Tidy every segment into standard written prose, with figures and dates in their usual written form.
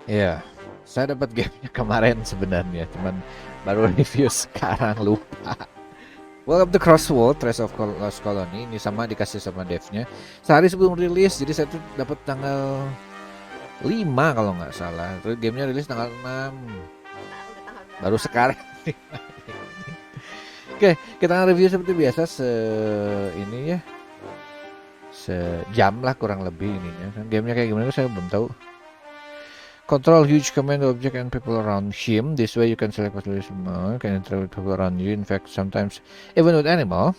Iya, saya dapat gamenya kemarin sebenarnya, cuman baru review sekarang lupa. Welcome to Crowalt, Trace of Lost Colony. Ini sama dikasih sama devnya sehari sebelum rilis, jadi saya tuh dapat tanggal 5 kalau nggak salah. Terus gamenya rilis tanggal 6. Baru sekarang. Oke, kita review seperti biasa ini ya. Sejam lah kurang lebih ininya. Gamenya kayak gimana saya belum tahu. Control huge command object and people around him. This way you can select what can interact with people around you. In fact, sometimes even with animal.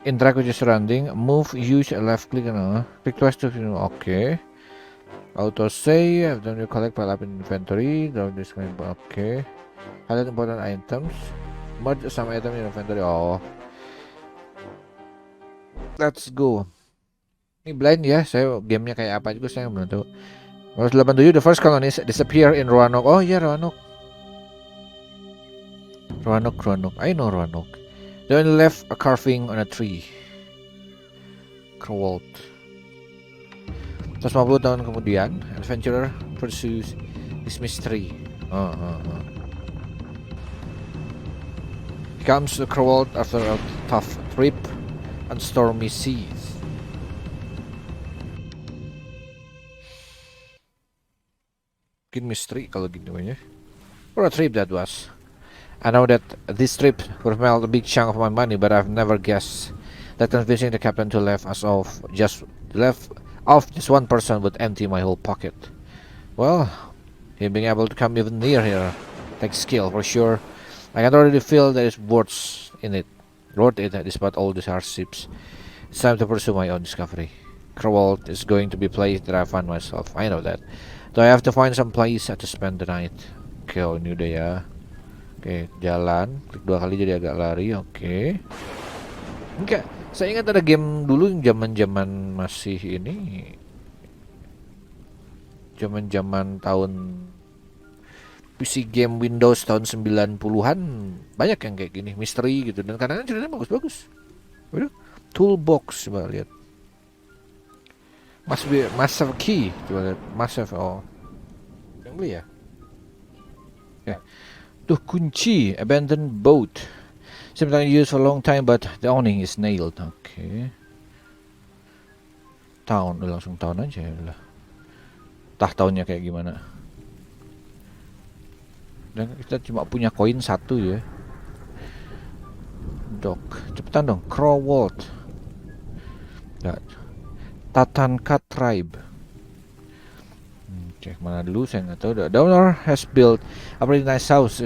Interact with your surrounding. Move, use left click. Click twice to okay. Auto save. Then you collect pile up in inventory. Draw this kind. Okay. Highlight important items. Merge some item in inventory. Oh. Let's go. Ini blind ya. Saya gamenya kayak apa juga saya belum tahu. 187, the first colonies disappear in Roanoke. Oh iya, Roanoke. Roanoke. I know Roanoke. They only left a carving on a tree. Crowalt. 150 tahun kemudian, adventurer pursues this mystery. He comes to Crowalt after a tough trip on stormy seas. Mystery kalau gitu ya. What a trip that was. I know that this trip would have made a big chunk of my money, but I've never guessed that convincing the captain to let off just one person would empty my whole pocket. Well, him being able to come even near here takes skill for sure. I can already feel there is worth it despite all these hardships. It's time to pursue my own discovery. Crowalt is going to be a place that I find myself. I know that. Do I have to find some place to spend the night? Oke, oh ini udah ya. Oke, jalan. Klik 2 kali jadi agak lari. Oke. Enggak, saya ingat ada game dulu yang zaman-zaman masih ini. Zaman-zaman tahun PC game Windows tahun 90-an banyak yang kayak gini, misteri gitu, dan kadang-kadang ceritanya bagus-bagus. Waduh, toolbox coba lihat. Massive key, coba lihat. Massive, oh. Yang beli ya? Ya. Tuh kunci, abandoned boat. Sometimes used for a long time, but the awning is nailed. Oke. Tahun, langsung tahun aja lah. Tah tahunnya kayak gimana? Dan kita cuma punya koin 1 ya. Dock, cepetan dong. Crowalt. Nggak. Tatanka tribe. Cek mana dulu, saya nggak tahu. The owner has built a pretty nice house.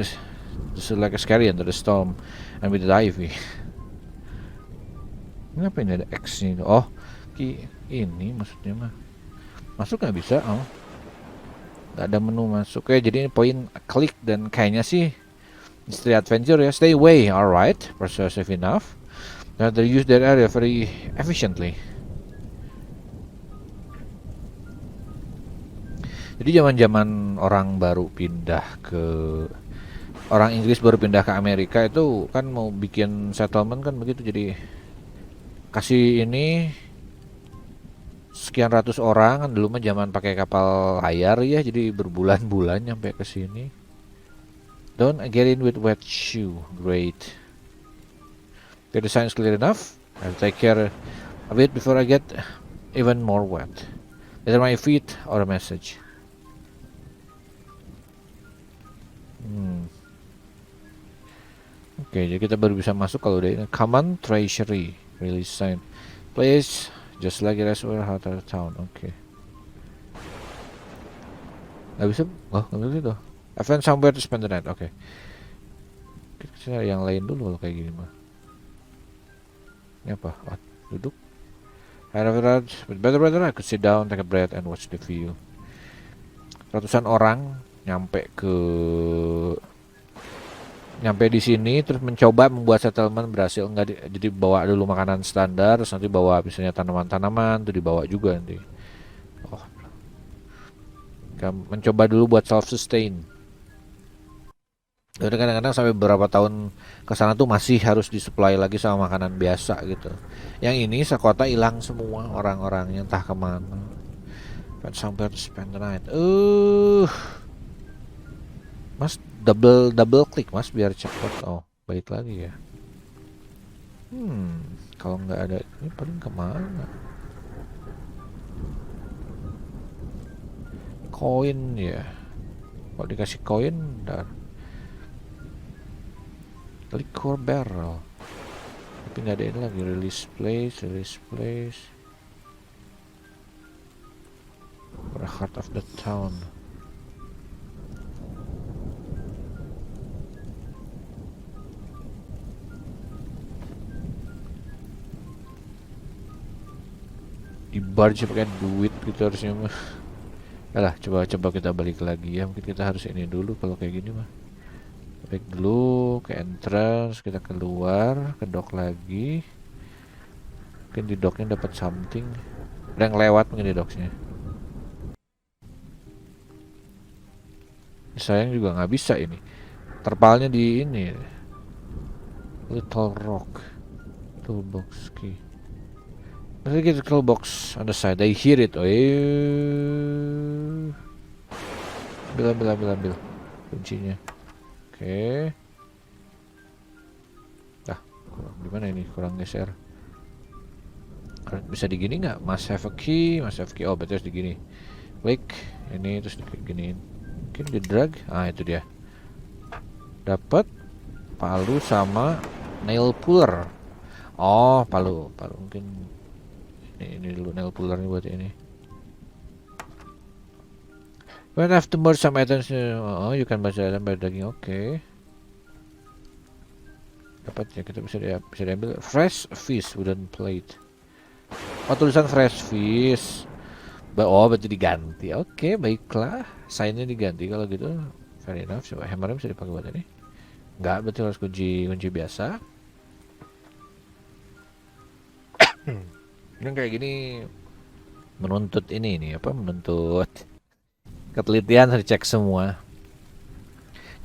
Just like a scary under the storm and with the ivy. Kenapa ini ada X nih? Oh, ini maksudnya mah. Masuk nggak bisa? Oh, nggak ada menu masuk. Oke, jadi ini poin klik dan kayaknya sih Mystery Adventure ya. Stay away, alright. Persuasive enough. Now they use that area very efficiently. Jadi zaman-zaman orang Inggris baru pindah ke Amerika itu kan mau bikin settlement kan begitu, jadi kasih ini sekian ratus orang kan, dulu mah zaman pakai kapal layar ya, jadi berbulan-bulan nyampe ke sini. Don't get in with wet shoe. Great. The design is clear enough. I'll take care of it before I get even more wet. Either my feet or a message. Oke, jadi kita baru bisa masuk kalau udah ini. Common Treasury Release sign. Place just like the rest of the town. Oke. Gak bisa? Oh, gak bisa itu. I found somewhere to spend the night. Oke. Kita yang lain dulu kalau kayak gini mah. Ini apa? Oh, duduk. I have a but better I could sit down, take a breath, and watch the view. Ratusan orang nyampe di sini terus mencoba membuat settlement, berhasil enggak, jadi bawa dulu makanan standar, terus nanti bawa misalnya tanaman-tanaman tuh dibawa juga nanti. Oh, mencoba dulu buat self sustain. Dan kadang-kadang sampai beberapa tahun ke sana tuh masih harus disuplai lagi sama makanan biasa gitu. Yang ini sekota hilang semua orang-orangnya, entah kemana. Find somewhere to spend the night. Mas double klik mas biar cepet. Oh, balik lagi ya. Kalau nggak ada ini paling kemana? Koin ya. Kalau dikasih koin dan liquor barrel. Tapi nggak ada ini lagi. Release place. For the heart of the town. Di bar aja pakai duit gitu harusnya mah. Alah, coba kita balik lagi ya. Mungkin kita harus ini dulu kalau kayak gini mah. Balik dulu ke entrance, kita keluar, ke dock lagi. Mungkin di docknya dapat something. Ada yang lewat mungkin di docknya. Sayang juga nggak bisa ini. Terpalnya di ini. Little rock. Toolbox key. Let's get the toolbox on the side. I hear it. Oh, ambil kuncinya. Oke. Gimana ini? Kurang geser. Bisa digini nggak? Must have a key. Oh, berarti harus digini. Klik ini terus diginiin. Mungkin di drag. Itu dia. Dapat palu sama nail puller. Oh, palu mungkin ini dulu nail puller nih buat ini. You have to merge some items. Oh, you can baca item by dragging. Oke. Dapat ya, kita bisa diambil fresh fish wooden plate. Oh, tulisan fresh fish. Berarti diganti. Oke, baiklah. Sign-nya diganti kalau gitu. Fair enough. Coba hammernya bisa dipakai buat ini. Enggak, berarti harus kunci biasa. Yang kayak gini menuntut menuntut ketelitian, harus cek semua.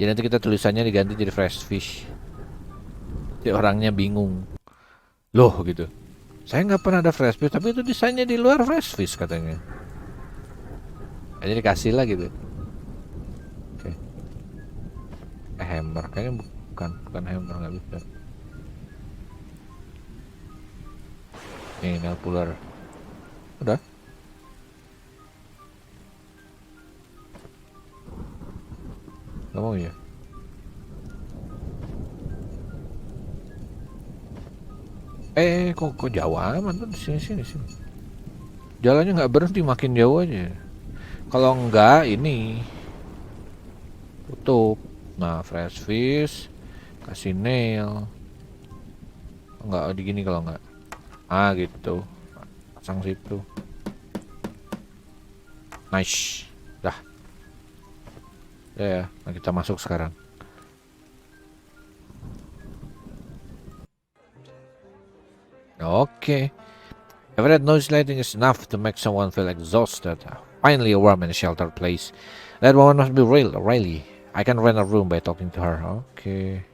Jadi nanti kita tulisannya diganti jadi fresh fish. Jadi orangnya bingung. Loh gitu. Saya nggak pernah ada fresh fish, tapi itu desainnya di luar fresh fish katanya. Jadi dikasih lah gitu. Oke. Hammer kayaknya bukan hammer, nggak bisa. Nih nail puller. Udah. Gak mau ya? Kok jauh amat tuh sini. Jalannya nggak berhenti, makin jauh aja. Kalau enggak ini tutup. Nah, fresh fish kasih nail. Enggak digini kalau enggak. Gitu. Pasang situ. Nice. Dah. Ya, nah kita masuk sekarang. Okay. Everett noise lighting is enough to make someone feel exhausted. Finally a warm and sheltered place. That woman must be Riley. I can rent a room by talking to her. Okay.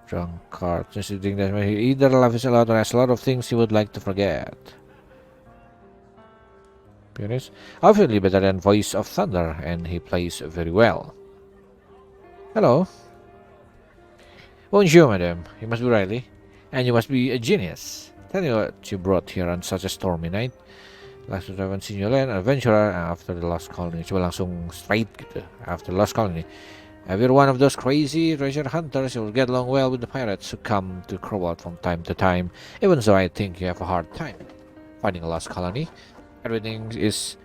Drunkard. Since you think that he either laughs a lot or has a lot of things he would like to forget. Pianist. Obviously better than Voice of Thunder, and he plays very well. Hello. Bonjour, madam. You must be Riley. And you must be a genius. Tell me what you brought here on such a stormy night. Last time I've seen you land, adventurer after the Lost Colony. Coba langsung straight gitu. After the Lost Colony. If you're one of those crazy treasure hunters, you'll get along well with the pirates who come to Crowalt from time to time. Even so, I think you have a hard time finding a lost colony. Everything is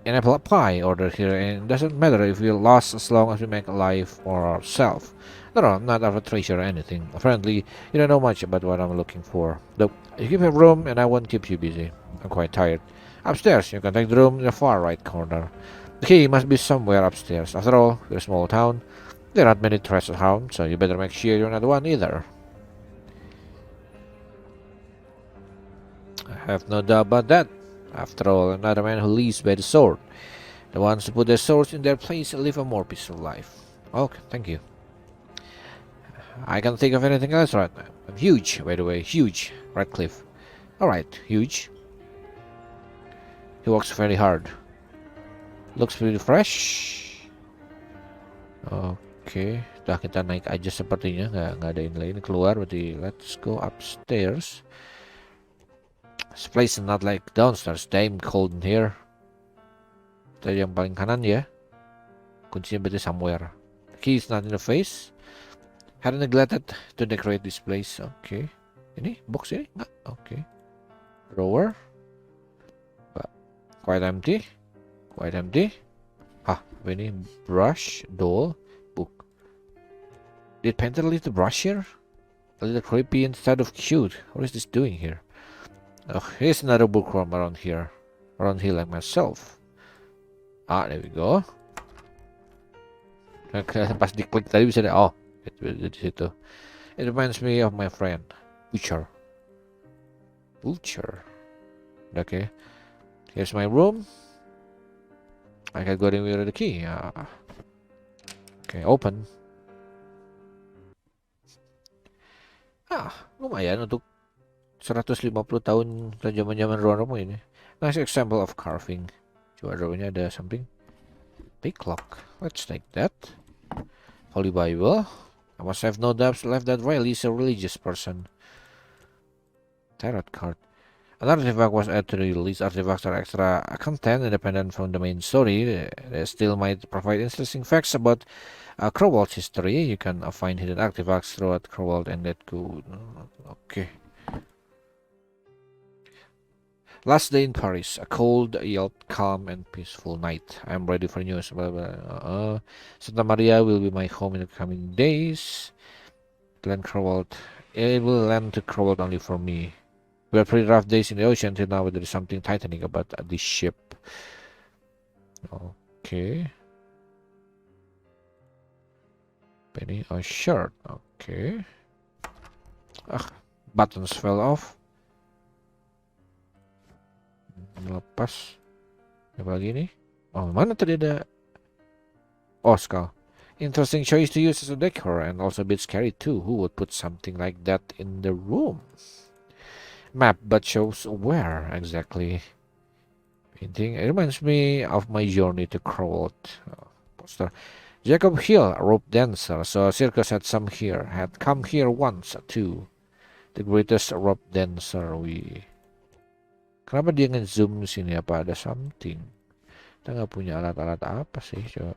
in apple pie order here, and it doesn't matter if we're lost as long as we make a life for ourselves. No, I'm not after treasure or anything. Apparently, you don't know much about what I'm looking for. Look, you keep a room, and I won't keep you busy. I'm quite tired. Upstairs, you can take the room in the far right corner. The key must be somewhere upstairs. After all, we're a small town. There aren't many treasure hounds, so you better make sure you're not one either. I have no doubt about that. After all, another man who lives by the sword. The ones who put their swords in their place live a more peaceful life. Okay, thank you. I can't think of anything else right now. I'm huge, by the way, huge. Radcliffe. Alright, huge. He works very hard. Looks pretty fresh. Oke, udah kita naik aja sepertinya, nggak ada ini lagi. Ini keluar berarti. Let's go upstairs. This place is not like downstairs. Damn cold in here. Tadi yang paling kanan ya. Kuncinya berarti somewhere. The key is not in the face. Had neglected to decorate this place. Oke. Ini box ini nggak? Oke. Drawer. Quite empty. Quite empty. Ini brush, doll, book. Did painter leave the brush here? A little creepy instead of cute. What is this doing here? Oh, here's another bookworm around here. Around here like myself. There we go. Pas diklik tadi bisa deh. Oh, di situ. It reminds me of my friend Butcher. Okay. Here's my room. I can go in with the key. Okay, open. Lumayan untuk 150 tahun zaman-zaman Romo ini. Nice example of carving. Coba drawnya ada something. Big clock. Let's take that. Holy Bible. I must have no doubts left that Riley is a religious person. Tarot card. Another artifact was added to the list. Artifacts are extra content independent from the main story. They still might provide interesting facts about Crowalt's history. You can find hidden artifacts throughout Crowalt and that good. Okay. Last day in Paris. A cold, yet calm and peaceful night. I am ready for news. Santa Maria will be my home in the coming days. Land Crowalt. It will land to Crowalt only for me. We had pretty rough days in the ocean till now. There is something tightening about this ship. Okay. Penny, a shirt. Okay. Buttons fell off. Lepas. Apa lagi nih? Oh, mana tadi ada? Oh, skull. Interesting choice to use as a decor and also a bit scary too. Who would put something like that in the room? Map, but shows where exactly. Painting. It reminds me of my journey to Crowalt. Poster. Jacob Hill, a rope dancer. So a circus had come here once too. The greatest rope dancer. Kenapa dia nge-zoom sini? Apa ada something? Kita nggak punya alat-alat apa sih? Coba.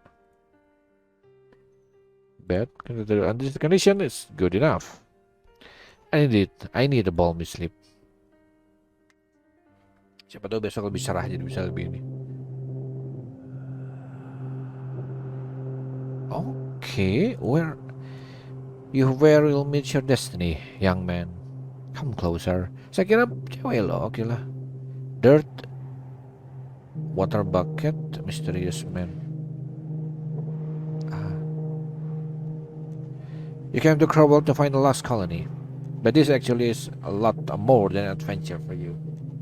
Bed. Under this condition is good enough. I need a balmy sleep. Siapa tahu besok lebih cerah jadi bisa lebih ini. Okay, where will meet your destiny, young man. Come closer. Saya kira cewek loh, oke lah. Dirt, water bucket, mysterious man. You came to Crowalt to find the lost colony, but this actually is a lot more than an adventure for you.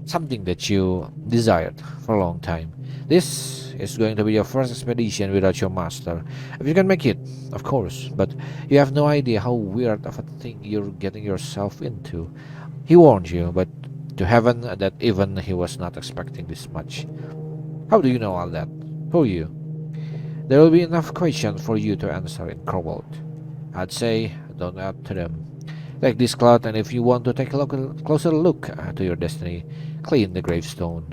Something that you desired for a long time. This is going to be your first expedition without your master. If you can make it, of course, but you have no idea how weird of a thing you're getting yourself into. He warned you, but to heaven that even he was not expecting this much. How do you know all that? Who are you? There will be enough questions for you to answer in Crowalt. I'd say don't add to them. Take this cloth, and if you want to take a closer look to your destiny, clean the gravestone.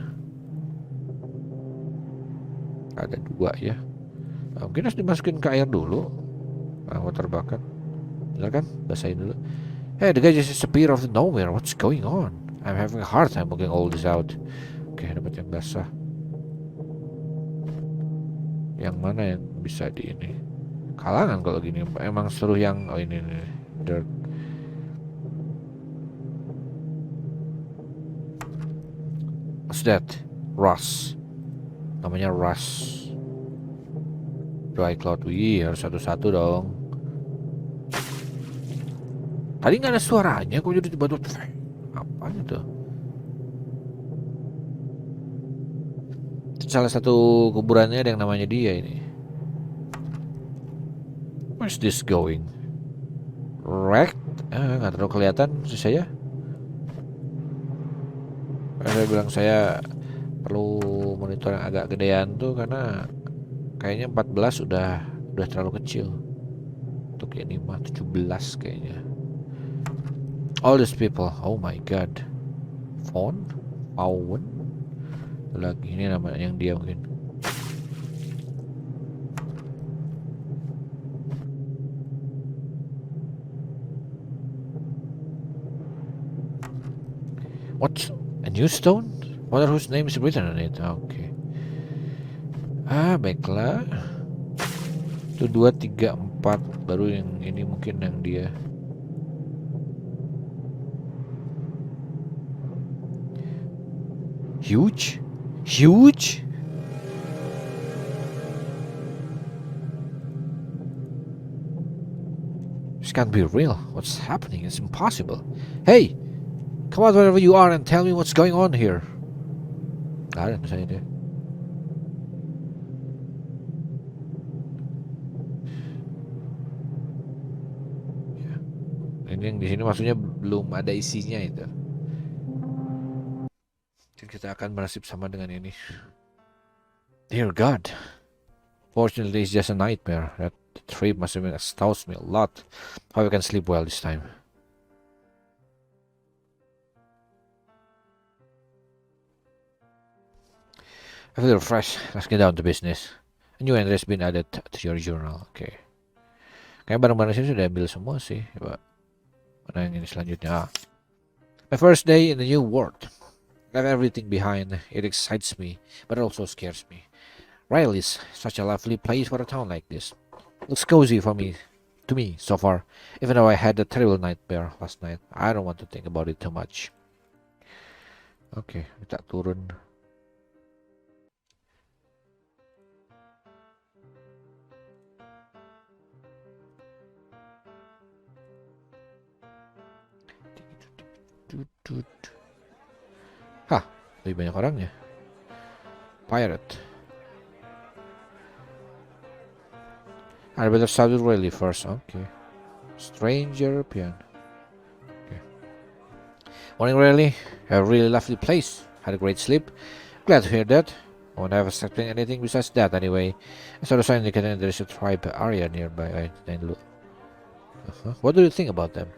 Ada dua ya. Mungkin harus dimasukin ke air dulu. Water bucket. Bener kan? Basahin dulu. Hey, the guy just disappeared out of nowhere. What's going on? I'm having a hard time looking all this out. Oke, dapat yang basah. Yang mana yang bisa di ini? Kalangan kalau gini. Emang seluruh yang ini nih. Dirt. What's that? Rust. Namanya Rust. Dry cloth. Wih, harus satu-satu dong. Tadi nggak ada suaranya, kok jadi tiba-tiba apa itu? Salah satu kuburannya ada yang namanya dia ini. Where's this going? Wrecked? Nggak terlalu kelihatan sih saya. Saya bilang saya Perlu monitor yang agak gedean tuh karena kayaknya 14 udah terlalu kecil. Untuk ini mah 17 kayaknya. All these people, oh my god. Phone? Lagi ini nama yang dia mungkin. What? A new stone? Wonder whose name is written on it. Okay. Baiklah. Itu 2, 3, 4. Baru yang ini mungkin yang dia. Huge? Huge? This can't be real. What's happening? It's impossible. Hey! Come out wherever you are and tell me what's going on here. Gak ada misalnya dia. Ini yang di sini maksudnya belum ada isinya itu. Dan kita akan bernasib sama dengan ini. Dear God. Fortunately, it's just a nightmare. That trip must have been astonished me a lot. How I can sleep well this time. I feel refreshed. Let's get down to business. A new entry has been added to your journal. Okay. Kayak barang-barang sini sudah ambil semua sih. Coba. Mana yang ini selanjutnya? My first day in the new world. Left everything behind. It excites me, but it also scares me. Ryle is such a lovely place for a town like this. Looks cozy to me so far. Even though I had a terrible nightmare last night, I don't want to think about it too much. Okay, kita turun. Hah, lebih banyak orangnya. Pirate. I better start with Riley first. Okay. Strange European. Okay. Morning, Riley. A really lovely place. Had a great sleep. Glad to hear that. I won't have expected anything besides that anyway. I saw the sign indicating there is a tribe area nearby. What do you think about them?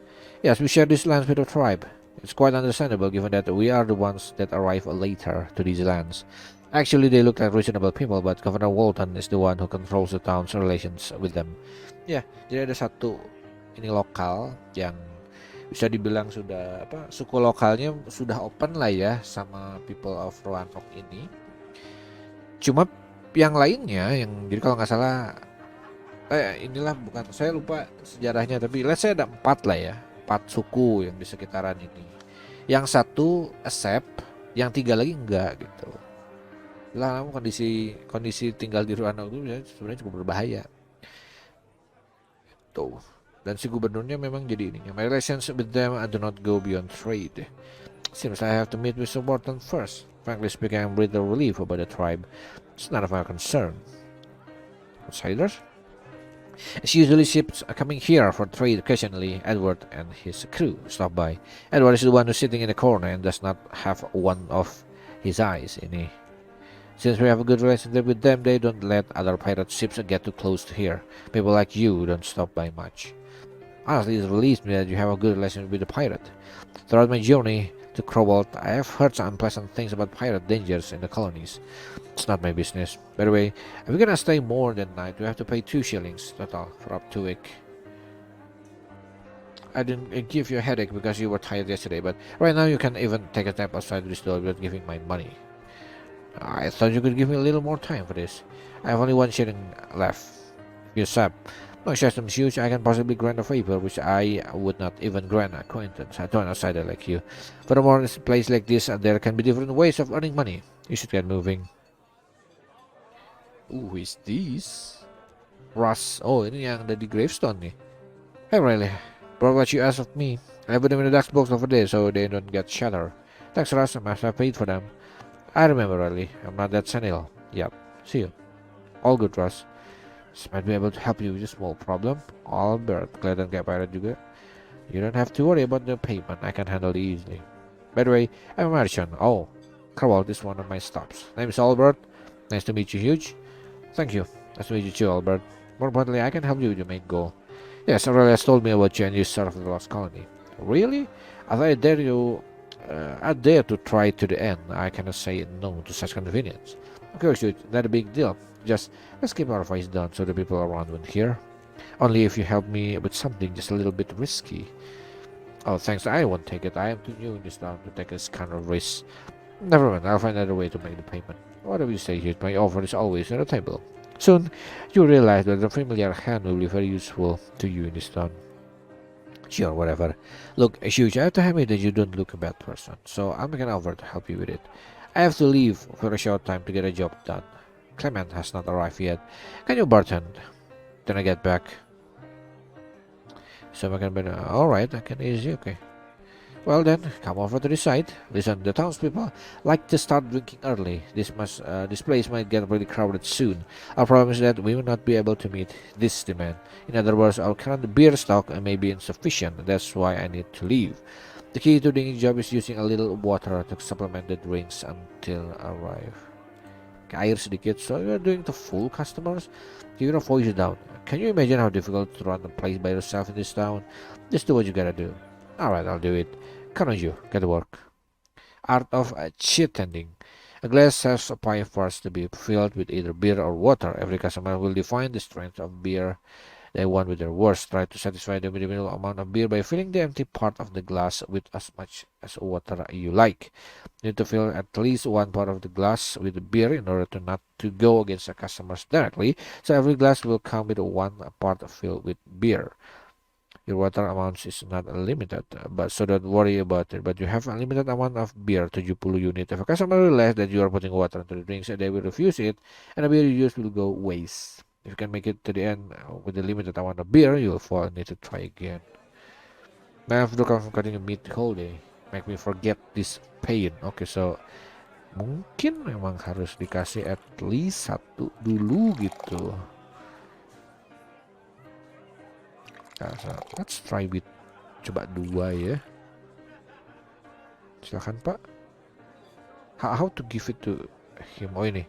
Yes, we share these lands with a tribe. It's quite understandable given that we are the ones that arrive later to these lands. Actually, they look like reasonable people, but Governor Walton is the one who controls the town's relations with them. Ya, jadi ada satu ini lokal yang bisa dibilang sudah suku lokalnya sudah open lah ya sama people of Roanoke ini. Cuma yang lainnya yang jadi kalau nggak salah inilah bukan saya lupa sejarahnya tapi let's say ada 4 lah ya. 4 suku yang di sekitaran ini. Yang satu accept, yang 3 lagi enggak gitu. Lah kondisi tinggal di Roanoke itu sebenarnya cukup berbahaya. Tuh. Dan si gubernurnya memang jadi ininya. My relations with them do not go beyond trade. Seems I have to meet with Walton first. Frankly speaking, I'm really relieved about the tribe. It's none of my concern. Outsiders? It's usually ships coming here for trade occasionally. Edward and his crew stop by. Edward is the one who's sitting in the corner and does not have one of his eyes ini. Since we have a good relationship with them, they don't let other pirate ships get too close to here. People like you don't stop by much. Honestly, it relieves me that you have a good relationship with the pirate. Throughout my journey to Crowalt, I have heard some unpleasant things about pirate dangers in the colonies. It's not my business. By the way, if we're gonna stay more than night, we have to pay 2 shillings total for up to a week. I didn't give you a headache because you were tired yesterday, but right now you can even take a nap outside this door without giving my money. I thought you could give me a little more time for this. I have only 1 shilling left. You sub. No systems huge, I can possibly grant a favor which I would not even grant an acquaintance. I don't outsider like you. Furthermore, in a place like this, there can be different ways of earning money. You should get moving. Who is this? Russ. Oh, ini yang ada di gravestone nih. Hey Riley, brought what you asked of me. I put them in the duck's box over there so they don't get shattered. Thanks Russ, I must have paid for them. I remember Riley, I'm not that senile. Yep, see you. All good Russ. This might be able to help you with a small problem. Albert, kelihatan kayak pirate juga. You don't have to worry about the payment, I can handle it easily. By the way, I'm a merchant. Oh, Crowalt is one of my stops. Name is Albert. Nice to meet you, Huge. Thank you. Nice to meet you too, Albert. More importantly, I can help you with your main goal. Yes, Aurelius told me about you and you served the lost colony. Really? I dare you. I dare to try to the end. I cannot say no to such convenience. Of course, Huge, not a big deal. Just let's keep our voice down so the people around won't hear. Only if you help me with something just a little bit risky. Oh, thanks. I won't take it. I am too new in this town to take this kind of risk. Never mind. I'll find another way to make the payment. Whatever you say, Huge, my offer is always on the table. Soon, you realize that a familiar hand will be very useful to you in this town. Sure, whatever. Look, Huge, I have to admit that you don't look a bad person, so I'll make an offer to help you with it. I have to leave for a short time to get a job done. Clement has not arrived yet. Can you bartend? Then I get back. So I can be alright, I can easy, okay. Well then, come over to the side. Listen, the townspeople like to start drinking early. This place might get really crowded soon. Our problem is that we will not be able to meet this demand. In other words, our current beer stock may be insufficient. That's why I need to leave. The key to the job is using a little water to supplement the drinks until arrive. Air sedikit, so you're doing to full customers. Keep your voice down. Can you imagine how difficult to run a place by yourself in this town? Just do what you gotta do. Alright, I'll do it. Come on, you, get to work. Art of cheat tending. A glass has a pie first to be filled with either beer or water. Every customer will define the strength of beer they want with their worst. Try to satisfy the minimal amount of beer by filling the empty part of the glass with as much as water you like. You need to fill at least one part of the glass with beer in order to not to go against the customers directly. So every glass will come with one part filled with beer. Your water amounts is not unlimited, but so don't worry about it. But you have a limited amount of beer, 70 unit. If a customer realizes that you are putting water into the drinks, they will refuse it, and the beer you use will go waste. If you can make it to the end with a limited amount of beer, you'll fall and need to try again. Now after cutting a meat whole day, make me forget this pain. Okay, so mungkin memang harus dikasih at least satu dulu gitu. Nah, so let's try with coba dua ya. Silakan Pak. How to give it to him? Oh ini.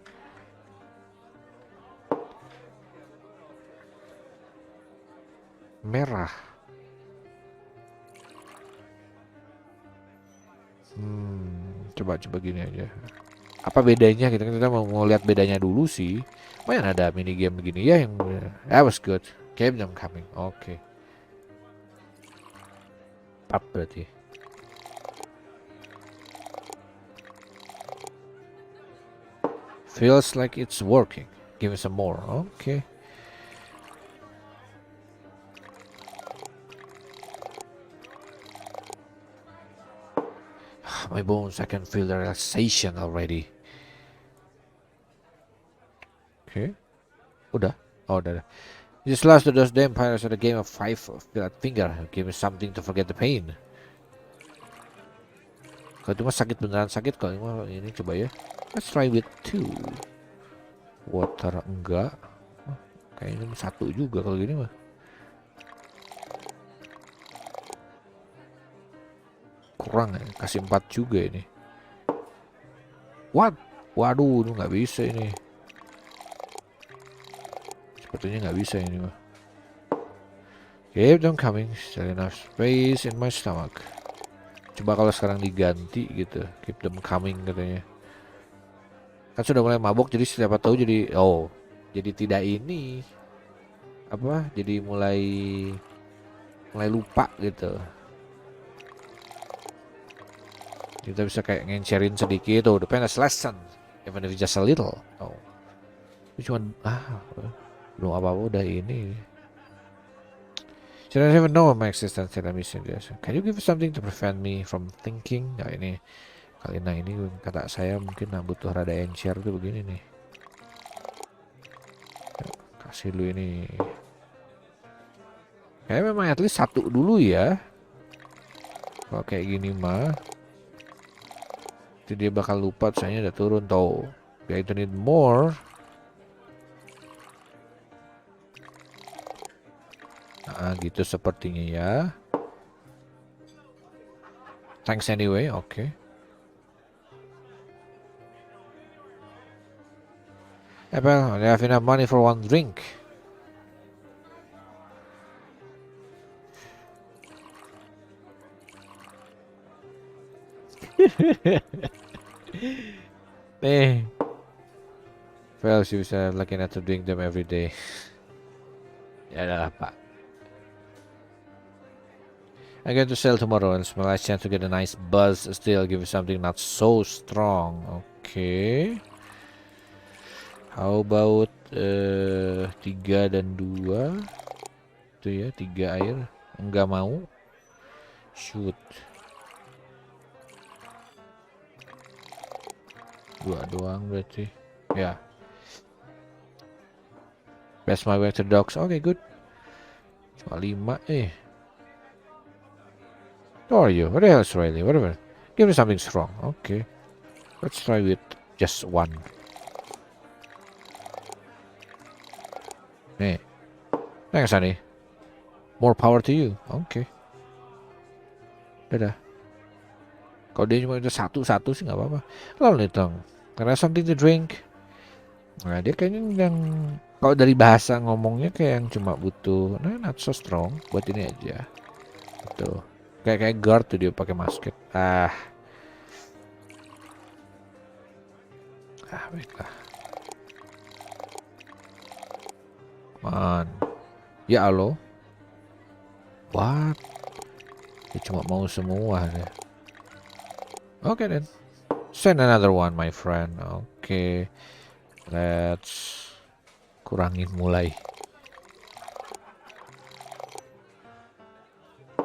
Merah. Coba gini aja. Apa bedanya? Kita mau lihat bedanya dulu sih. Lumayan ada mini game begini ya yang that was good. Keep them coming. Oke. 4 berarti. Feels like it's working. Give me some more. Okay. My bones, I can feel the relaxation already. Okay. Udah. Oh, udah. Just lost to those damn pirates at a game of 5 flat finger. Give me something to forget the pain. Kalau itu mah sakit beneran sakit. Kalau ini coba ya. Let's try with 2. Water enggak. Kayaknya 1 juga kalau gini mah. Kurang ya, kasih 4 juga ini. What? Waduh, itu nggak bisa ini. Sepertinya nggak bisa ini mah. Keep them coming. Still enough space in my stomach. Coba kalau sekarang diganti gitu. Keep them coming katanya. Kan sudah mulai mabuk jadi siapa tahu jadi jadi tidak ini. Apa? Jadi mulai lupa gitu. Kita bisa kayak ngencerin sedikit. The painless lesson, even if just a little. Cuma belum apa-apa udah ini. Should I even know my existence? Let me see this. Can you give something to prevent me from thinking? Nah ini ini kata saya mungkin butuh rada encer tuh begini nih. Kasih lu ini. Kayak memang at least 1 dulu ya. Kalau kayak gini mah. Dia bakal lupa saya udah turun tau. I need more. Nah gitu sepertinya ya. Thanks anyway. Oke. Apple, I have enough money for one drink. Eh. Well, she was lucky not to drink them every day. Ya dah, Pak. I'm going to sell tomorrow and it's my last chance to get a nice buzz. Still give you something not so strong. Okay. How about 3 dan 2? Itu ya, 3 air. Enggak mau. Shoot. 2 doang berarti. Ya. Pass my way to the docks. Okay, good. Cuma 5 Who are you? What the hell is Riley? Whatever. Give me something strong. Okay. Let's try with just 1. Nih. Thanks, honey. More power to you. Okay. Dadah. Kalau dia cuma udah satu sih nggak apa-apa. Lalu nih, karena something to drink. Nah, dia kayaknya yang kalau dari bahasa ngomongnya kayak yang cuma butuh, not so strong. Buat ini aja. Tuh. Kayak guard tuh dia pakai masket. Baiklah. Man. Ya Allah. What? Dia cuma mau semua deh. Okay then. Send another one, my friend. Okay. Let's kurangin mulai.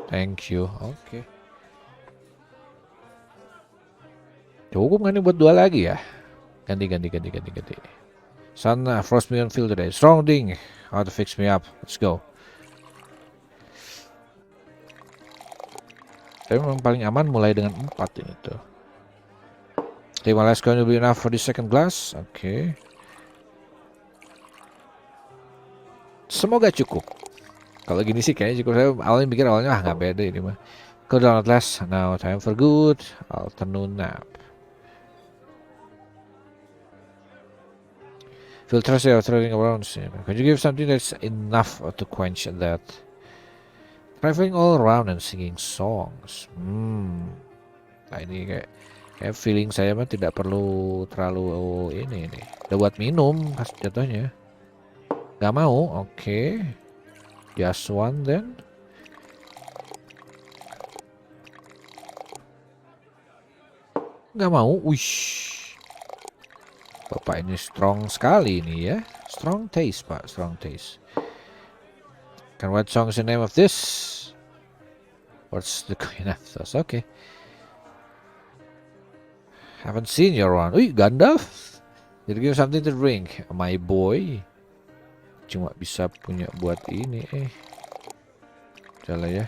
Thank you. Oke. Cukup nggak nih buat 2 lagi ya? Ganti. Sana, frost me on field today. Strong ding. How to fix me up. Let's go. Tapi memang paling aman mulai dengan 4 ini tuh. Okay, my last coin will be enough for the second glass. Okay. Semoga cukup. Kalau gini sih kayaknya cukup. Saya awalnya pikir nggak beda ini mah. Go down at last. Now time for good. Afternoon nap. Filtrate or throwing around. Could you give something that's enough to quench that? Traveling all around and singing songs. Nah ini kayak feeling saya mah tidak perlu terlalu ini. Udah buat minum pas jatuhnya. Gak mau. Oke. Just 1 then. Gak mau. Wish. Bapak ini strong sekali ini ya. Strong taste, Pak. Strong taste. Can what song is the name of this? What's the Queen of this? Okay. Haven't seen your one. Gandalf. Did you give something to drink? My boy. Cuma bisa punya buat ini Salah ya.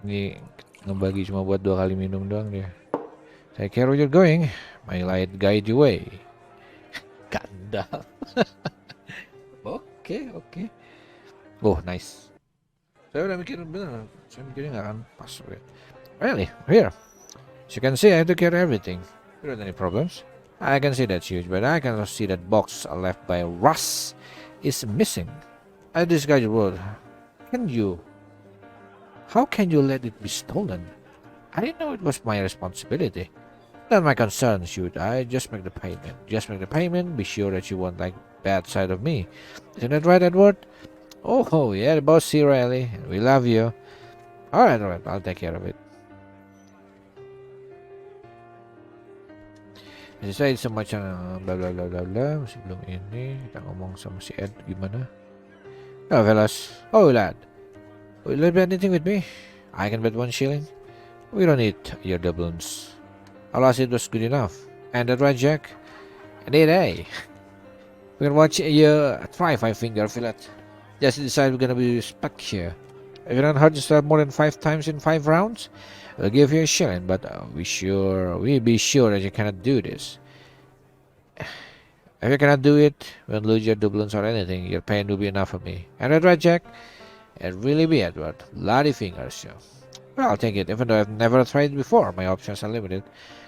Ini ngebagi cuma buat 2 kali minum doang dia. Take care where you're going. My light guide you way. Gandalf. Oke. Oh, nice. Saya udah mikir bener. Saya mikirnya nggak akan pas. Really? Here. As you can see, I took care of everything. Without any problems. I can see that's huge, but I can also see that box left by Russ is missing. I disguise your word. How can you let it be stolen? I didn't know it was my responsibility. Not my concern, shoot. I just make the payment. Be sure that you won't like bad side of me. Isn't that right, Edward? Oh yeah, the boss here, Riley. We love you. Alright, I'll take care of it. Saya semacam bla bla bla bla bla. Masih belum ini. Kita ngomong sama si Ed gimana? Oh fellas. Oh lad. Will you bet anything with me? I can bet 1 shilling. We don't need your doubloons. I'll ask it was good enough. And that right, Jack? Indeed, We can watch you try 5-finger fillet. Just decide we're gonna be stuck here. If you don't hurt yourself more than 5 times in 5 rounds, we'll give you a shilling, but we be sure that you cannot do this. If you cannot do it, we won't lose your doubloons or anything. Your pain will be enough for me. And that right, Jack? It really be, Edward. Bloody fingers, yeah. Well, I'll take it, even though I've never tried it before. My options are limited.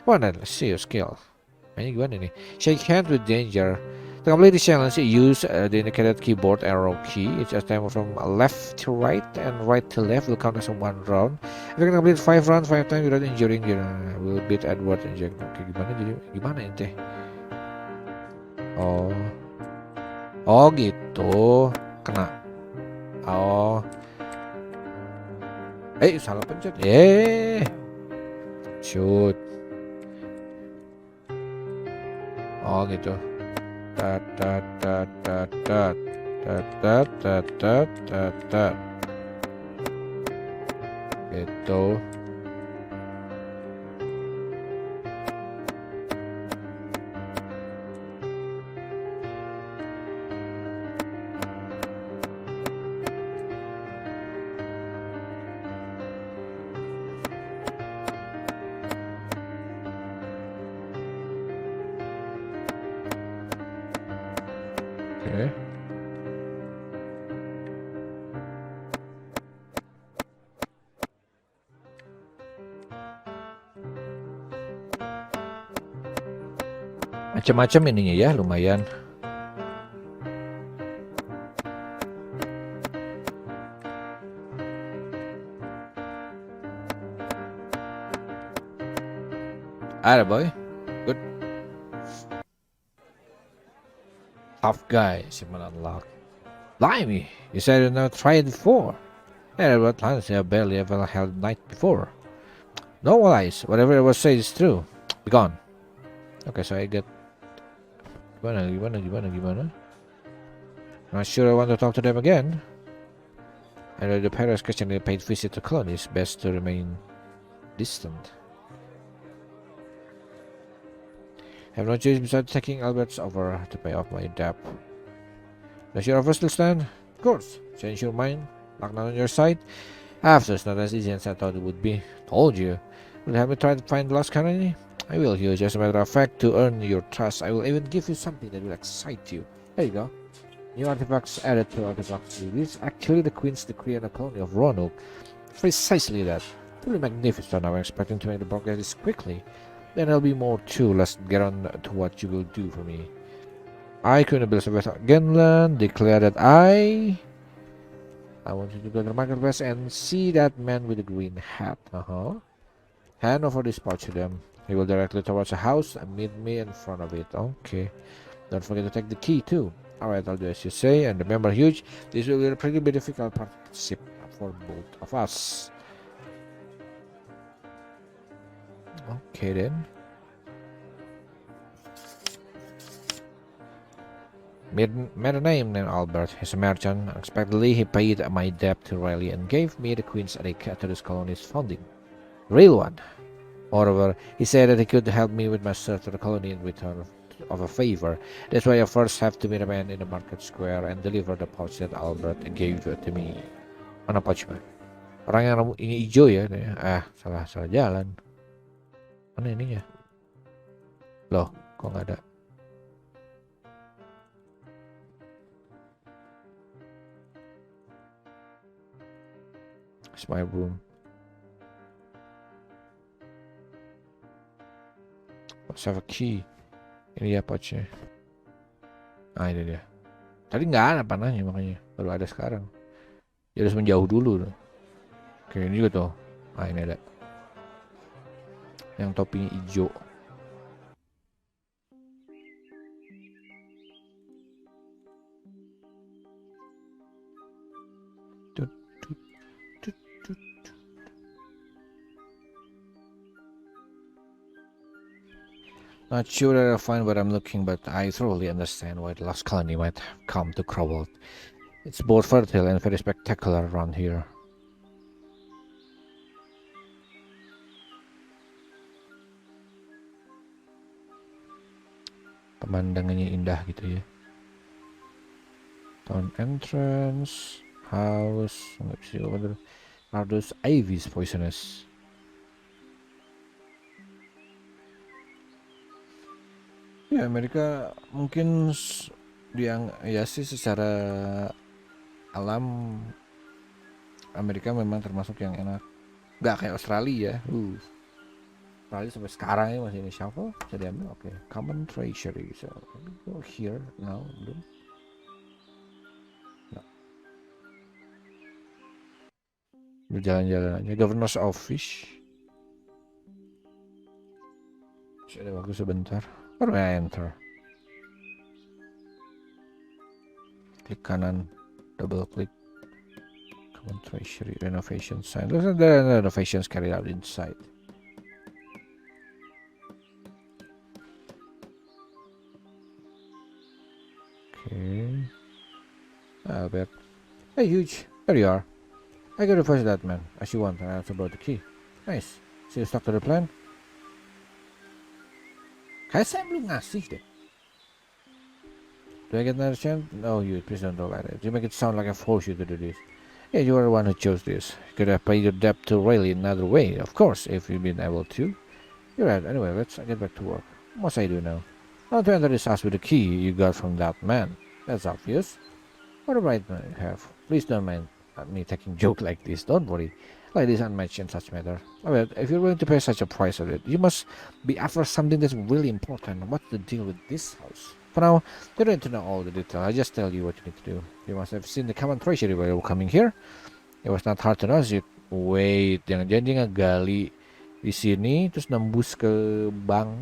Come on then, let's see your skill. Ini gimana nih? Shake hands with danger. To complete this challenge, use the indicated keyboard arrow key. It's a timer from left to right and right to left will count as one round. If you can complete 5 rounds 5 times without injuring, you will beat Edward and Jack. Oke, gimana ente? Oh gitu, kena. Oh, salah pencet. Shoot. Oh gitu. Tat tat tat tat tat tat tat tat tat tat gitu. Oke. Macam-macam ininya ya, lumayan. Ada boy, good. Tough guy, Simon unlocked. Blimey, you said you never tried before. Yeah, but honestly, I barely ever held night before. No lies, whatever I was saying is true. Be gone. Okay, so I get gimana? Not sure I want to talk to them again. And the Paris occasionally paid visit to colonies. Best to remain distant. Have no choice besides taking Albert's offer to pay off my debt. Does your offer still stand? Of course. Change your mind. Luck not on your side. After it's not as easy as I thought it would be. Told you. Will you have me try to find the lost colony? I will, Hugh. Just a matter of fact, to earn your trust, I will even give you something that will excite you. There you go. New artifacts added to artifacts. This is actually the Queen's decree on the colony of Roanoke. Precisely that. Truly magnificent. I'm expecting to make the progress this quickly. Then there'll be more too. Let's get on to what you will do for me. I, Queen Elizabeth Genland, declare that I want you to go to the marketplace and see that man with the green hat. Hand over this pouch to them. He will directly towards the house and meet me in front of it. Okay. Don't forget to take the key too. Alright, I'll do as you say. And remember, Huge, this will be a pretty difficult partnership for both of us. Okay then. Made a name named Albert. He's a merchant. Unexpectedly, he paid my debt to Riley and gave me the Queen's edict to this colony's founding. Real one. Moreover, he said that he could help me with my search for the colony in return of a favor. That's why I first have to meet a man in the market square and deliver the pouch that Albert gave to me. Mana pouch, man? Orang yang rambut ini hijau ya? Salah jalan. Mana ininya? Loh, kok nggak ada? It's my room. Let's have a key. Ini ya pouchnya. Ini dia. Tadi nggak ada panahnya makanya baru ada sekarang. Dia harus menjauh dulu. Oke, ini juga tuh. Ini ada. Yang topinya hijau. Not sure that I'll find what I'm looking, but I thoroughly understand why the lost colony might have come to Crowalt. It's both fertile and very spectacular around here. Pemandangannya indah gitu ya. Town entrance, house, nggak bisa order. Are those ivies poisonous? Ya, Amerika mungkin ya sih secara alam Amerika memang termasuk yang enak. Nggak kayak Australia. Probably sampai sekarang ini masih ini shuffle. Bisa diambil. Oke. Common treasury. So let me go here now. Belum. No. Jalan-jalan aja. Governor's office. Masih ada waktu sebentar. Baru enter. Klik kanan. Double click. Common treasury. Renovation sign. Looks like there are renovations carried out inside. Okay. I'll bet. Hey, huge. There you are. I got to push that man, as you want, and I also brought the key. Nice. So you stuck to the plan? Kayak saya belum ngasih deh. Do I get another chance? No, you. Please don't talk like that. You make it sound like I forced you to do this. Yeah, you are the one who chose this. You could have paid your debt to Riley another way, of course, if you'd been able to. You're right. Anyway, let's get back to work. What must I do now? Now to enter this house with the key you got from that man. That's obvious. What a right man you have. Please don't mind me taking joke like this. Don't worry. Like this unmatched in such matter. Well, if you're willing to pay such a price of it, you must be after something that's really important. What's the deal with this house? For now, you don't need to know all the detail. I just tell you what you need to do. You must have seen the common treasury while you were coming here. It was not hard to notice it. Wait, jangan-jangan dia ngegali di sini terus nembus ke bank.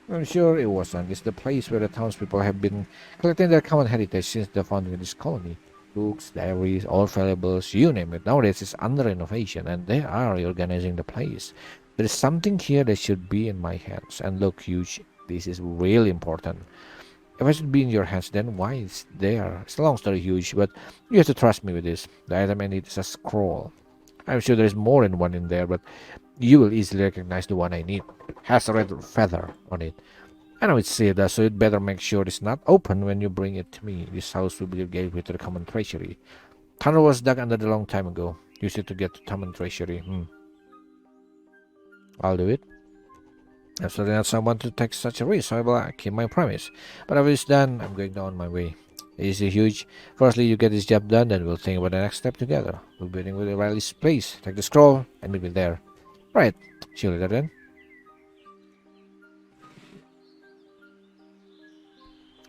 I'm sure it wasn't. It's the place where the townspeople have been collecting their common heritage since the founding of this colony. Books, diaries, all valuables, you name it. Nowadays it's under renovation and they are reorganizing the place. There is something here that should be in my hands. And look, huge, this is really important. If I should be in your hands, then why is there? It's a long story, huge, but you have to trust me with this. The item I need is a scroll. I'm sure there's more than one in there, but you will easily recognize the one I need. Has a red feather on it. I know it's sealed, so you'd better make sure it's not open when you bring it to me. This house will be your gateway to the common treasury. Tunnel was dug under a long time ago. Use it to get to common treasury. I'll do it. I'm certainly not someone to take such a risk, so I will keep my promise. But after it's done, I'm going on my way. Easy, huge. Firstly, you get this job done, then we'll think about the next step together. We'll be waiting with Riley's place. Take the scroll, and meet me there. Right. See you later then.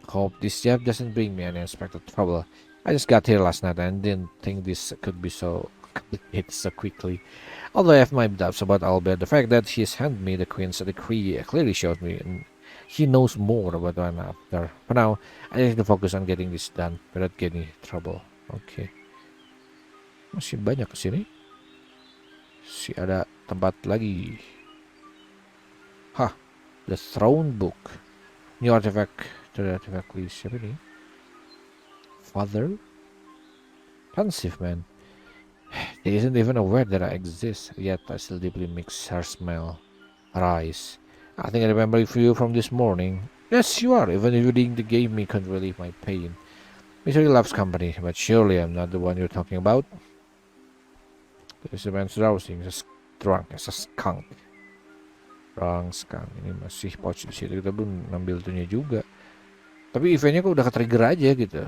Hope this job doesn't bring me any unexpected trouble. I just got here last night and didn't think this could be so complicated so quickly. Although I have my doubts about Albert, the fact that he's handed me the Queen's decree clearly shows me he knows more about what I'm after. For now, I need to focus on getting this done without getting trouble. Okay. Masih banyak kesini. Si ada tempat lagi. Hah, the throne book. New artifact. The artifact list. Siapa ini? Father? Pensive man. He isn't even aware that I exist, yet I still deeply miss her smell, her eyes. I think I remember you from this morning. Yes, you are, even if you didn't give me couldn't relieve my pain. Misery loves company, but surely I'm not the one you're talking about. There's a man drowsing, as drunk as a skunk. Drunk skunk, ini masih pouch di situ, kita belum ngambil itunya juga. Tapi eventnya kok udah ke-trigger aja gitu.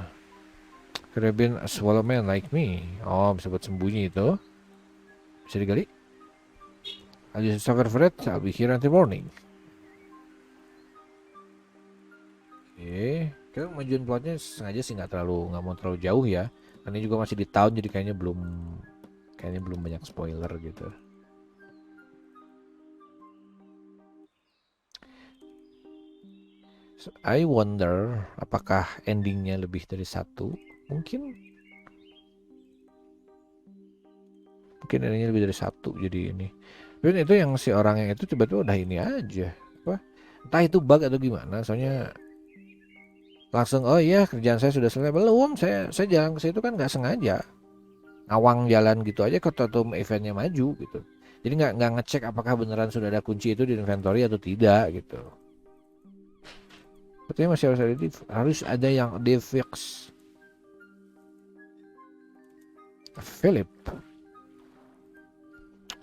Could have been a swallow man like me. Oh, bisa buat sembunyi itu. Bisa digali. I'll just suffer for it. I'll be here until morning. Oke. Kita majuin plotnya sengaja sih nggak mau terlalu jauh ya. Karena ini juga masih di tahun jadi kayaknya belum banyak spoiler gitu. So, I wonder apakah endingnya lebih dari satu? Mungkin endingnya lebih dari satu jadi ini. Dan itu yang si orang yang itu tiba-tiba udah ini aja. Apa? Entah itu bug atau gimana. Soalnya langsung oh iya kerjaan saya sudah selesai. Belum, saya jalan ke situ kan nggak sengaja. Ngawang jalan gitu aja ketutup eventnya maju gitu. Jadi nggak ngecek apakah beneran sudah ada kunci itu di inventory atau tidak gitu. Betulnya masih harus ada yang di-fix. Philip.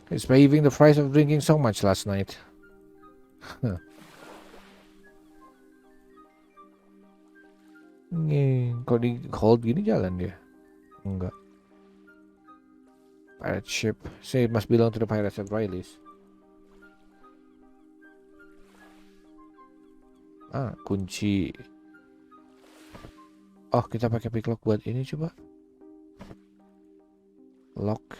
He's paying the price of drinking so much last night. Kok di hold gini jalan dia? Enggak. Pirate ship. Say it must belong to the pirates at Riley's. Kunci. Oh, kita pakai picklock buat ini coba. Lock.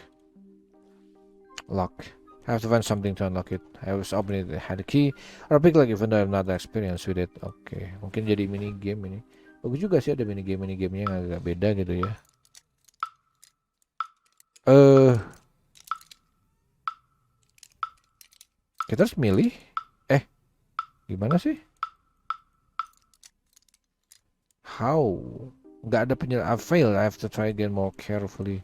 I have to find something to unlock it. I was opening it, had a key or a picklock even though I'm not experienced with it. Oke, mungkin jadi mini game ini. Bagus juga sih ada mini gamenya yang agak beda gitu ya. Kita harus milih. Gimana sih? How? Nggak ada I failed. I have to try again more carefully.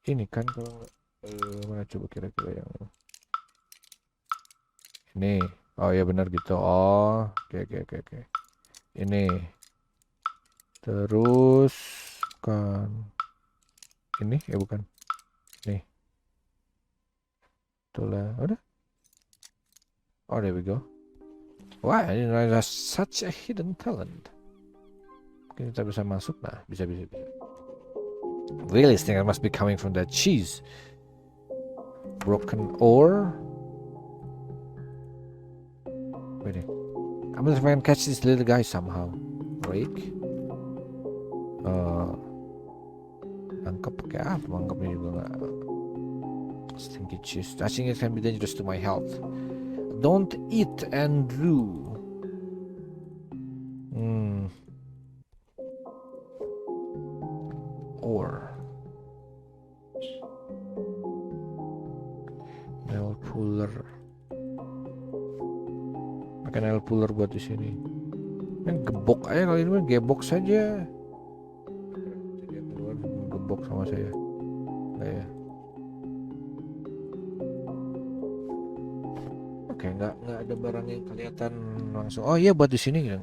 Ini kan kalau mana coba kira-kira yang ini. Oh ya benar gitu. Oh, oke. Ini. Terus kan ini bukan. Nih. Itulah. Udah. Oh, there we go. Wah, I didn't realize such a hidden talent. Mungkin kita bisa masuk. Nah, bisa. Really, this thing must be coming from that cheese. Broken ore. Wait. I'm gonna try and catch this little guy somehow. Break. Tangkap pakai apa? Tangkapnya juga nggak. Stinky cheese. Touching it can be dangerous to my health. Don't eat Andrew. Or nail puller. Pakai nail puller buat di sini. Yang gebok aja kali ini, gebok saja. Dia keluar gebok sama saya. Nggak ya? Oke, nggak ada barang yang kelihatan langsung. Oh iya, buat di sini gitu.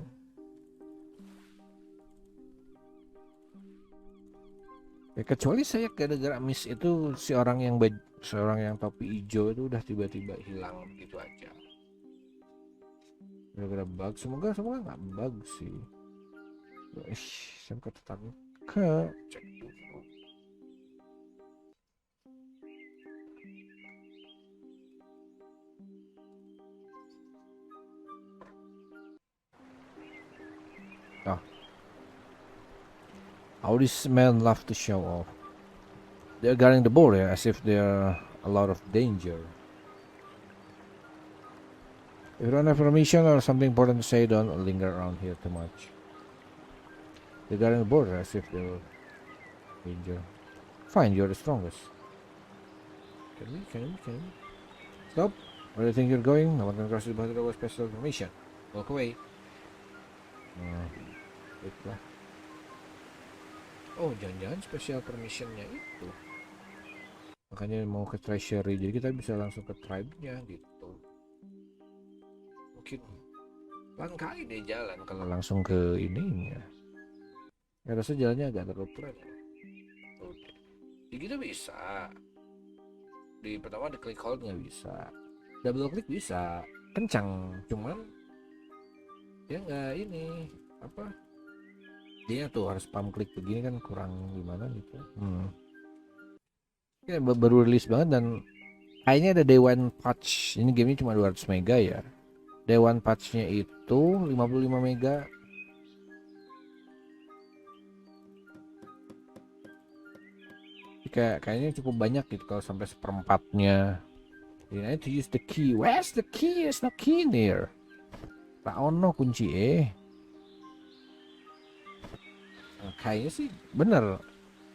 Ya, kecuali saya gara-gara miss itu seorang yang topi hijau itu udah tiba-tiba hilang gitu aja. Gara-gara bug, semoga nggak bug sih. Saya ketangkep. Cek dulu. How these men love to show off. They're guarding the border as if they're a lot of danger. If you don't have permission or something important to say, don't linger around here too much. They're guarding the border as if they're danger. Fine, you're the strongest. Can we? Stop. Where do you think you're going? No one can cross the border with special permission. Walk away. Baiklah. Oh, jangan-jangan special permissionnya itu. Makanya mau ke treasury, jadi kita bisa langsung ke tribe-nya gitu. Mungkin lain kali dia jalan kalau langsung ke ininya. Ya rasa jalannya agak terlalu pelan. Jadi kita bisa. Di pertama di click hold nggak bisa. Double click bisa. Kencang, cuman dia nggak ini apa? Dia tuh harus pump klik begini kan kurang gimana gitu. Ya baru rilis banget dan kayaknya ada day one patch. Ini gamenya cuma 200 mega ya. Day one patchnya itu 55 mega. Kayaknya cukup banyak gitu kalau sampai seperempatnya. You need to use the key. Where's the key? There's no key in here. Tak ono kunci kayaknya sih bener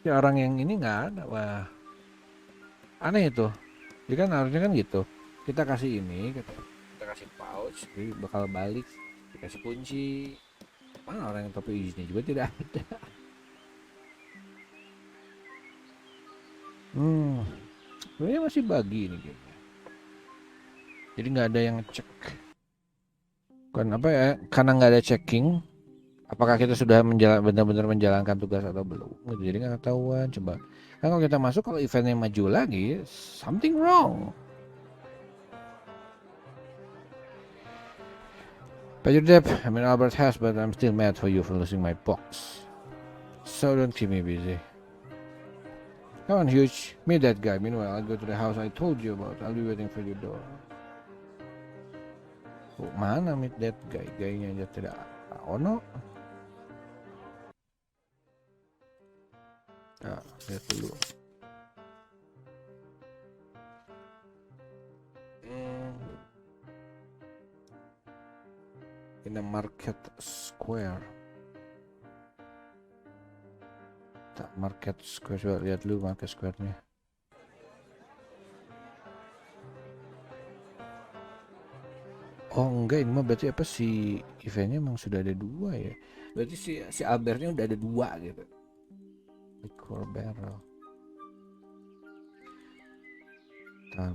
si orang yang ini nggak ada. Wah, aneh itu. Jadi kan harusnya kan gitu, kita kasih ini, kita kasih pouch, jadi bakal balik dikasih kunci. Mana orang yang topi hijaunya juga tidak ada. Sebenarnya masih bagi ini gamenya. Jadi nggak ada yang ngecek. Kan apa ya? Karena nggak ada checking. Apakah kita sudah benar-benar menjalankan tugas atau belum? Jadi nggak ketahuan. Coba. Kan kalau kita masuk, kalau eventnya maju lagi, something wrong. Pay your debt. I mean Albert has, but I'm still mad for you for losing my box. So don't keep me busy. Come on, Huge. Meet that guy. Meanwhile, I'll go to the house I told you about. I'll be waiting for your door. Oh, mana meet that guy? Gayanya aja tidak. Oh no. Lihat dulu. In the market square. Market square, coba lihat dulu market square-nya. Oh enggak, ini mah berarti apa sih, eventnya emang sudah ada 2 ya. Berarti si Albertnya udah ada 2 gitu. Liquor barrel.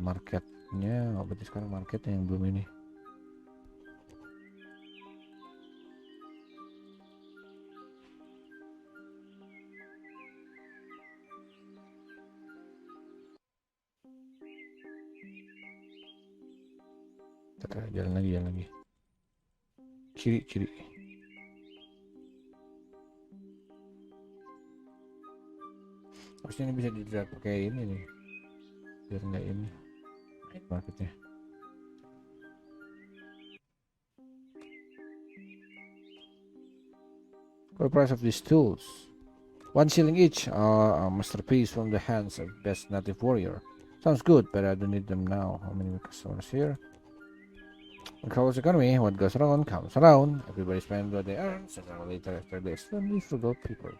Marketnya, berarti sekarang marketnya yang belum ini. Jalan lagi. Kiri. Harusnya ini bisa di-drag pakai ini nih. Biar nggak ini. Marketnya. What the price of these tools? 1 shilling each. A masterpiece from the hands of best native warrior. Sounds good, but I don't need them now. How many customers here? In Crowalt's economy, what goes around comes around. Everybody spends what they earn, sooner or later after they extremely frugal people.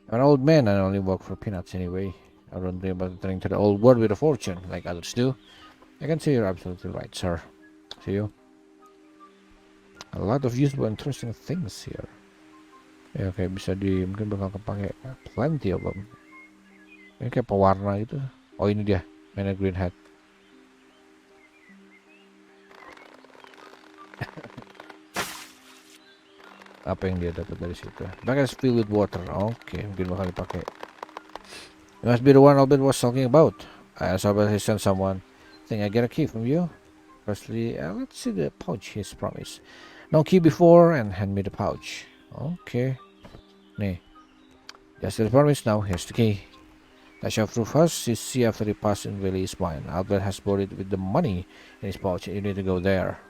I'm an old man and I only work for peanuts anyway. I don't dream about returning to the old world with a fortune, like others do. I can see you're absolutely right, sir. See you. A lot of useful and interesting things here. Ya kayak bisa mungkin bakal kepake plenty of them. Ini kayak pewarna gitu. Oh ini dia, man in green hat. Apa yang dia dapat dari situ? Buckets filled with water. Oke, mungkin bakal dipakai. It must be the one Albert was talking about. I saw he sent someone. Think I get a key from you? Firstly, let's see the pouch he's promised. No key before and hand me the pouch. Okay. Nih. Just as promised, now here's the key. Dash of through first, you see after the passing valley is mine. Albert has bought it with the money in his pouch. You need to go there.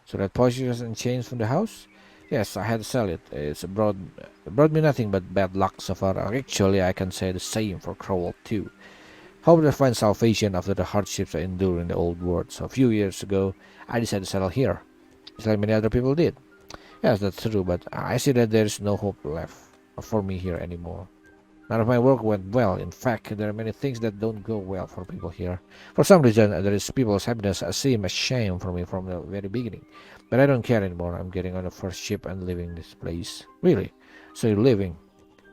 So that pouch isn't changed from the house? Yes, I had to sell it. It brought me nothing but bad luck so far. Actually, I can say the same for Crowalt too. Hope to find salvation after the hardships I endured in the old world. So a few years ago, I decided to settle here, just like many other people did. Yes, that's true, but I see that there is no hope left for me here anymore. None of my work went well. In fact, there are many things that don't go well for people here. For some reason, there is people's happiness seem a shame for me from the very beginning. But I don't care anymore. I'm getting on the first ship and leaving this place. Really? So you're leaving?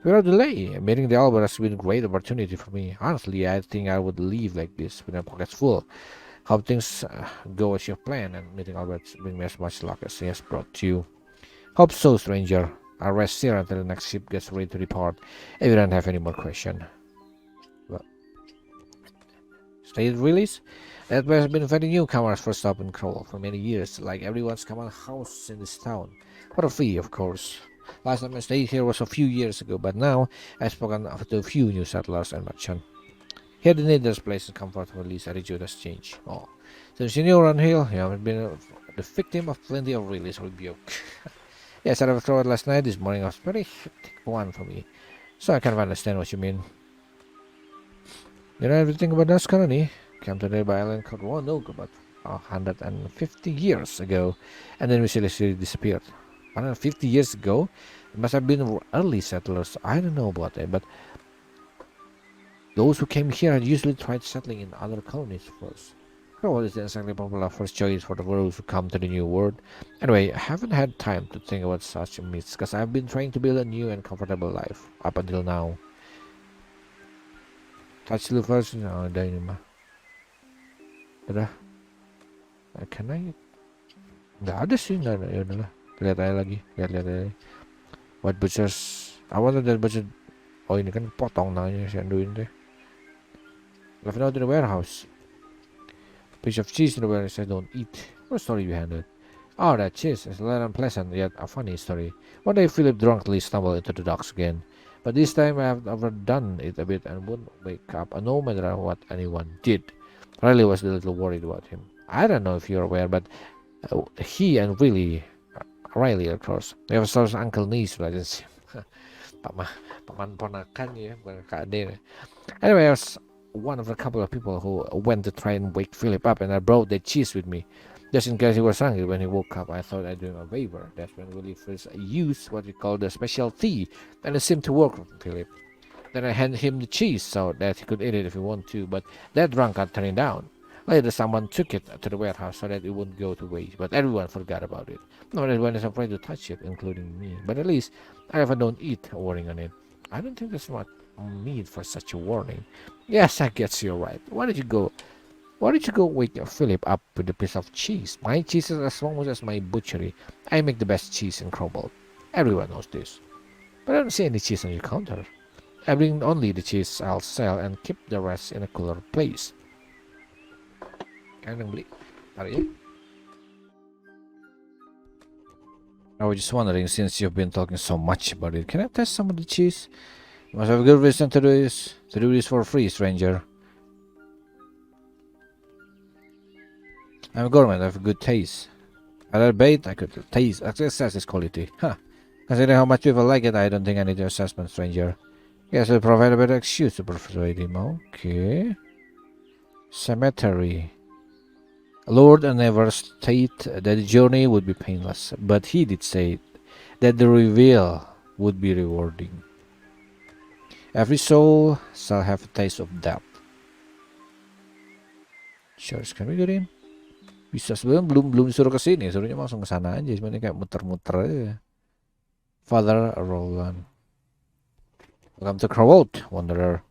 Without delay. Meeting the Albert has been a great opportunity for me. Honestly, I think I would leave like this with my pockets full. Hope things go as you plan, and meeting Albert bring me as much luck as he has brought you. Hope so, stranger. I'll rest here until the next ship gets ready to depart, if you don't have any more questions. Well, state release? That place has been inviting newcomers for stop in Crowalt for many years, like everyone's common house in this town. For a fee, of course. Last time I stayed here was a few years ago, but now I've spoken to a few new settlers and merchants. Here they need this place and comfort, or at least attitude has changed. Oh, since you're new around here, you haven't been the victim of plenty of release rebuke. Yes, I was through last night. This morning was very hectic one for me, so I kind of understand what you mean. You know everything about this colony? Came to the island called Roanoke about 150 years ago, and then mysteriously disappeared. 150 years ago? It must have been early settlers. I don't know about that, but those who came here had usually tried settling in other colonies first. Crowalt is the exactly popular first choice for those who come to the new world. Anyway, I haven't had time to think about such myths because I've been trying to build a new and comfortable life up until now. Touch dulu first. Oh, udah ini mah. Udah. Can I? Nggak ada sih, nggak ada. Ya udahlah. Lihat aja lagi. Lihat aja. What butchers? I wanted that butcher. Oh ini kan potong namanya si Anduin deh. Left out in the warehouse. Piece of cheese in the warehouse I don't eat. What story behind it? Oh, that cheese is a little unpleasant yet a funny story. One day Philip drunkenly stumbled into the docks again. But this time I have overdone it a bit and wouldn't wake up no matter what anyone did. Riley was a little worried about him. I don't know if you're aware, but he and Riley, of course, they have sort of uncle niece relationship. Paman ponakan ya, bukan Kak Ade. Anyway, I was one of a couple of people who went to try and wake Philip up, and I brought the cheese with me. Just in case he was hungry when he woke up, I thought I'd do him a favor. That's when Willie first used what we call the special tea, and it seemed to work for Philip. Then I handed him the cheese so that he could eat it if he wanted to, but that drunkard turned it down. Later, someone took it to the warehouse so that it wouldn't go to waste, but everyone forgot about it. Not everyone is afraid to touch it, including me, but at least I ever don't eat a warning on it. I don't think there's much need for such a warning. Yes, I guess you're right. Why did you go wake Philip up with a piece of cheese? My cheese is as long as my butchery. I make the best cheese in Crowalt. Everyone knows this. But I don't see any cheese on your counter. I bring only the cheese I'll sell and keep the rest in a cooler place. Kan beli? Tarik ya. I was just wondering, since you've been talking so much about it, can I test some of the cheese? You must have a good reason to do this. To do this for free, stranger. I'm a gourmet, I have a good taste. At that bait, I could taste, assess its quality. Huh. Considering how much people like it, I don't think I need your assessment, stranger. Yes, I'll provide a better excuse to persuade him. Okay. Cemetery. Lord never stated that the journey would be painless, but he did say that the reveal would be rewarding. Every soul shall have a taste of death. Church, can we get in? Bisa sebelum belum disuruh ke sini, suruhnya langsung ke sana aja, sebenarnya kayak muter-muter aja. Father Roland. Welcome to Crowalt, wanderer.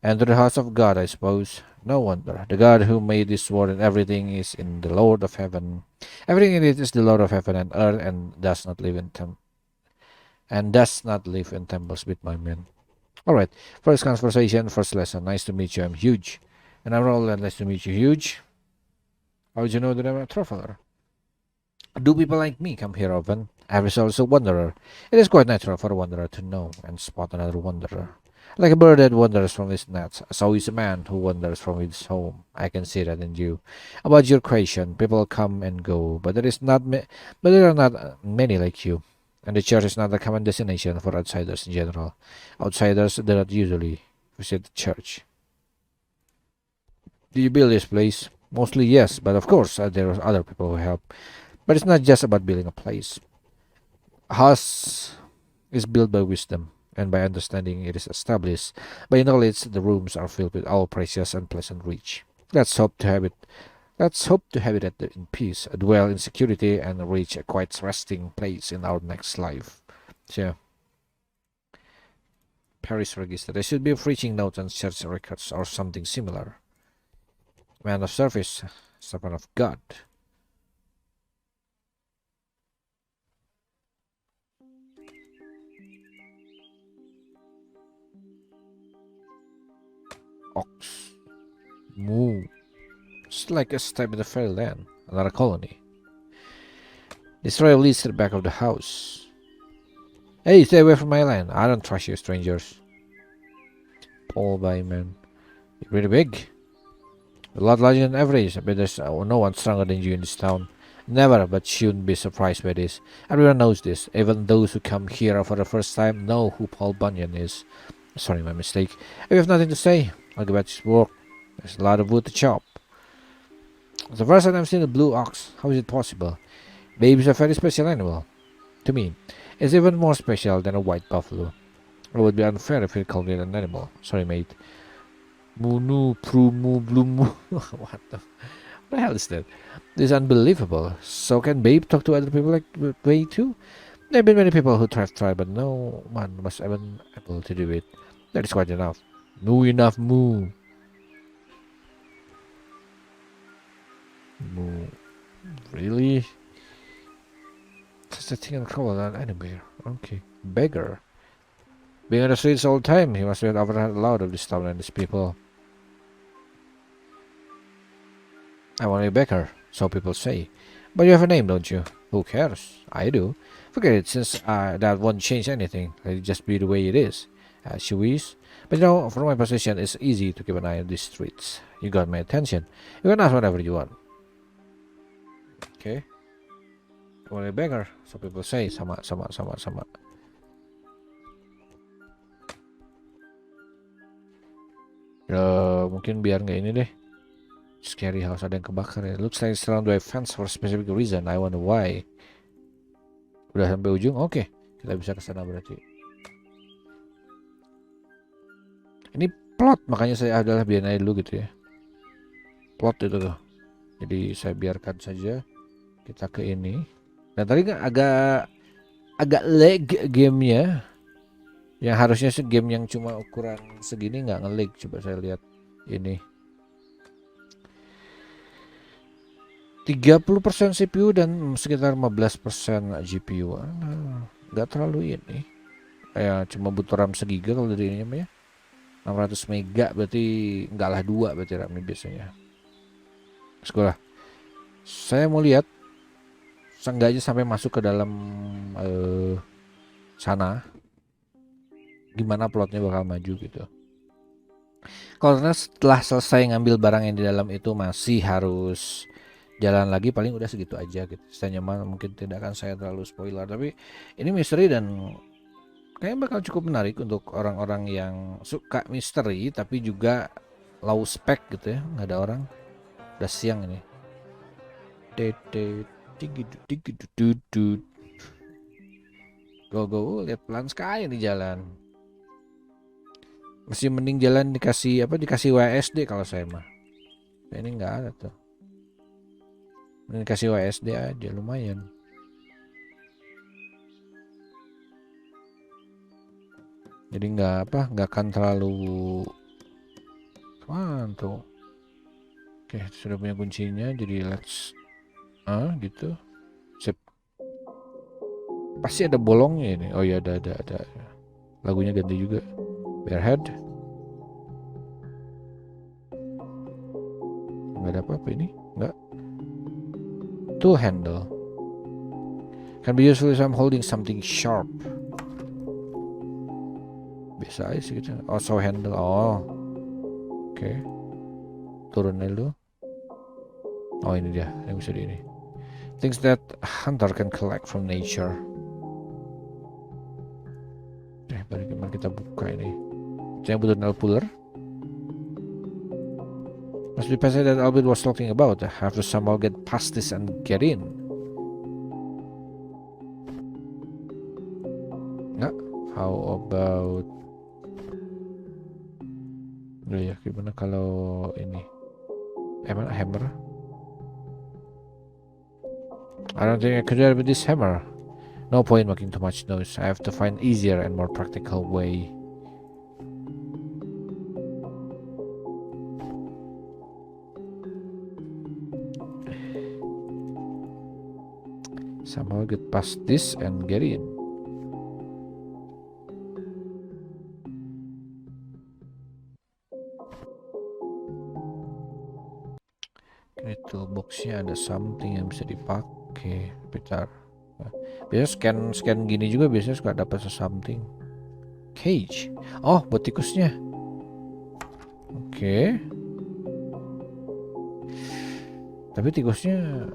Enter the house of God, I suppose. No wonder. The God who made this world and everything is in the Lord of heaven. Everything in it is the Lord of heaven and earth, and does not live in temples with my men. Alright, first conversation, first lesson. Nice to meet you, I'm Huge. And I'm Roland, nice to meet you, Huge. How did you know that I'm a traveler? Do people like me come here often? I was also a wanderer. It is quite natural for a wanderer to know and spot another wanderer. Like a bird that wanders from its nest, so is a man who wanders from his home. I can see that in you. About your creation, people come and go, but there are not many like you. And the church is not a common destination for outsiders in general. Outsiders do not usually visit the church. Do you build this place? Mostly yes, but of course there are other people who help. But it's not just about building a place. A house is built by wisdom, and by understanding it is established. By knowledge the rooms are filled with all precious and pleasant rich. Let's hope to have it in peace, dwell in security, and reach a quite resting place in our next life. So, Parish register. There should be a preaching note and church records or something similar. Man of service, servant of God. Ox. Moo. It's like a step in the fairyland. Another colony. This trail leads to the back of the house. Hey, stay away from my land. I don't trust you, strangers. Paul Byman. You're pretty big. A lot larger than average, but there's no one stronger than you in this town. Never, but shouldn't be surprised by this. Everyone knows this. Even those who come here for the first time know who Paul Bunyan is. Sorry, my mistake. If you have nothing to say, I'll go back to work. There's a lot of wood to chop. It's the first time I've seen a blue ox. How is it possible? Babies are a very special animal. To me, it's even more special than a white buffalo. It would be unfair if you called it an animal. Sorry, mate. Munu, prumu, blumu. What the hell is that? This is unbelievable. So can Babe talk to other people like Babe too? There have been many people who try, but no one was ever able to do it. That is quite enough. Moo enough, moo. Moo. Really? That's the thing in Crowalt and anywhere. Okay. Beggar. Being on the streets all the time, he must have overheard a lot of this town and these people. I'm only a beggar, so people say. But you have a name, don't you? Who cares? I do. Forget it, since that won't change anything. Let it just be the way it is. as you wish. But you know, from my position, it's easy to keep an eye on these streets. You got my attention. You can ask whatever you want. Okay. Only a beggar, so people say. Sama. Mungkin biar nggak ini deh. Scary house, ada yang kebakar ya. Looks like it's surrounded by fence for a specific reason. I wonder why. Udah sampai ujung, oke. Kita bisa ke sana berarti. Ini plot, makanya saya adalah biarin aja dulu gitu ya. Plot itu tuh. Jadi saya biarkan saja. Kita ke ini. Dan tadi kan agak lag gamenya. Yang harusnya sih game yang cuma ukuran segini nggak nge-lag. Coba saya lihat ini. 30% CPU dan sekitar 15% GPU. Nggak terlalu ini. Ya cuma butuh RAM segiga kalau dari ini ya. 600 mega berarti nggak lah 2 berarti RAM biasanya. Sekolah. Saya mau lihat seenggaknya sampai masuk ke dalam sana. Gimana plotnya bakal maju gitu. Karena setelah selesai ngambil barang yang di dalam itu masih harus jalan lagi, paling udah segitu aja gitu. Saya nyaman, mungkin tidak akan saya terlalu spoiler, tapi ini misteri dan kayaknya bakal cukup menarik untuk orang-orang yang suka misteri tapi juga low spec gitu ya. Nggak ada orang, udah siang ini. Go lihat pelan sekali nih jalan. Masih mending jalan dikasih WSD kalau saya mah. Ini nggak ada tuh. Mending kasih WSD aja lumayan. Jadi nggak akan terlalu tuh. Oke, sudah punya kuncinya, jadi let's gitu. Sip. Pasti ada bolongnya ini. Oh ya ada. Lagunya ganti juga. Bearhead. Nggak ada apa-apa ini. Nggak. Tool handle. Can be useful if I'm holding something sharp. Biasa aja sih gitu. Oh, saw handle. Oh. Oke. Turun dulu. Oh ini dia. Yang bisa di ini. Things that hunter can collect from nature. Bagaimana kita buka ini? Saya butuh nail puller. Must be passage that Albert was talking about. I have to somehow get past this and get in. Nggak? How about... ya, gimana kalau ini? Hammer? I don't think I could do it with this hammer. No point making too much noise. I have to find easier and more practical way. Somehow get past this and get in. Ini toolboxnya ada something yang bisa dipakai. Bentar. Biasanya scan gini juga biasanya suka dapat something. Cage. Oh, buat tikusnya. Oke. Tapi tikusnya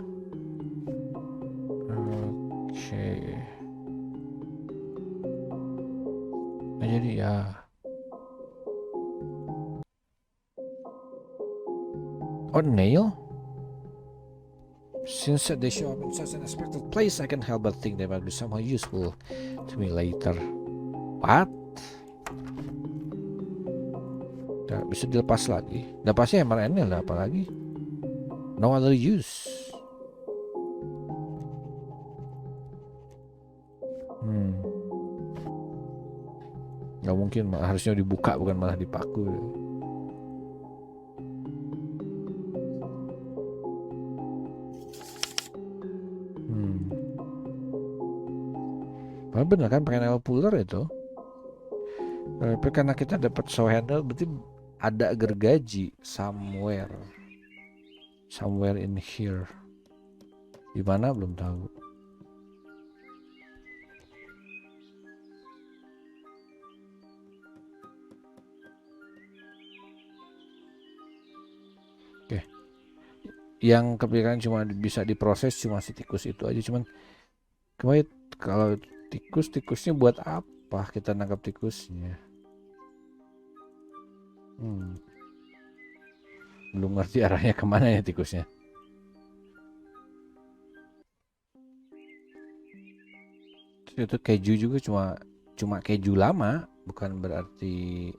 nah, jadi ya. Oh, nail? Since they show up in such an unexpected place, I can't help but think they might be somehow useful to me later. What? Nah, bisa dilepas lagi. Lepasnya hammer and nail, apa lagi? No other use. Gak mungkin, harusnya dibuka bukan malah dipaku. Bener kan pakai nail puller itu. Tapi karena kita dapat saw handle berarti ada gergaji somewhere in here. Di mana belum tahu. yang kepikiran cuma bisa diproses cuma si tikus itu aja. Cuman kemarin kalau tikusnya buat apa kita nangkap tikusnya? Belum ngerti arahnya kemana ya tikusnya. Itu keju juga cuma keju lama, bukan berarti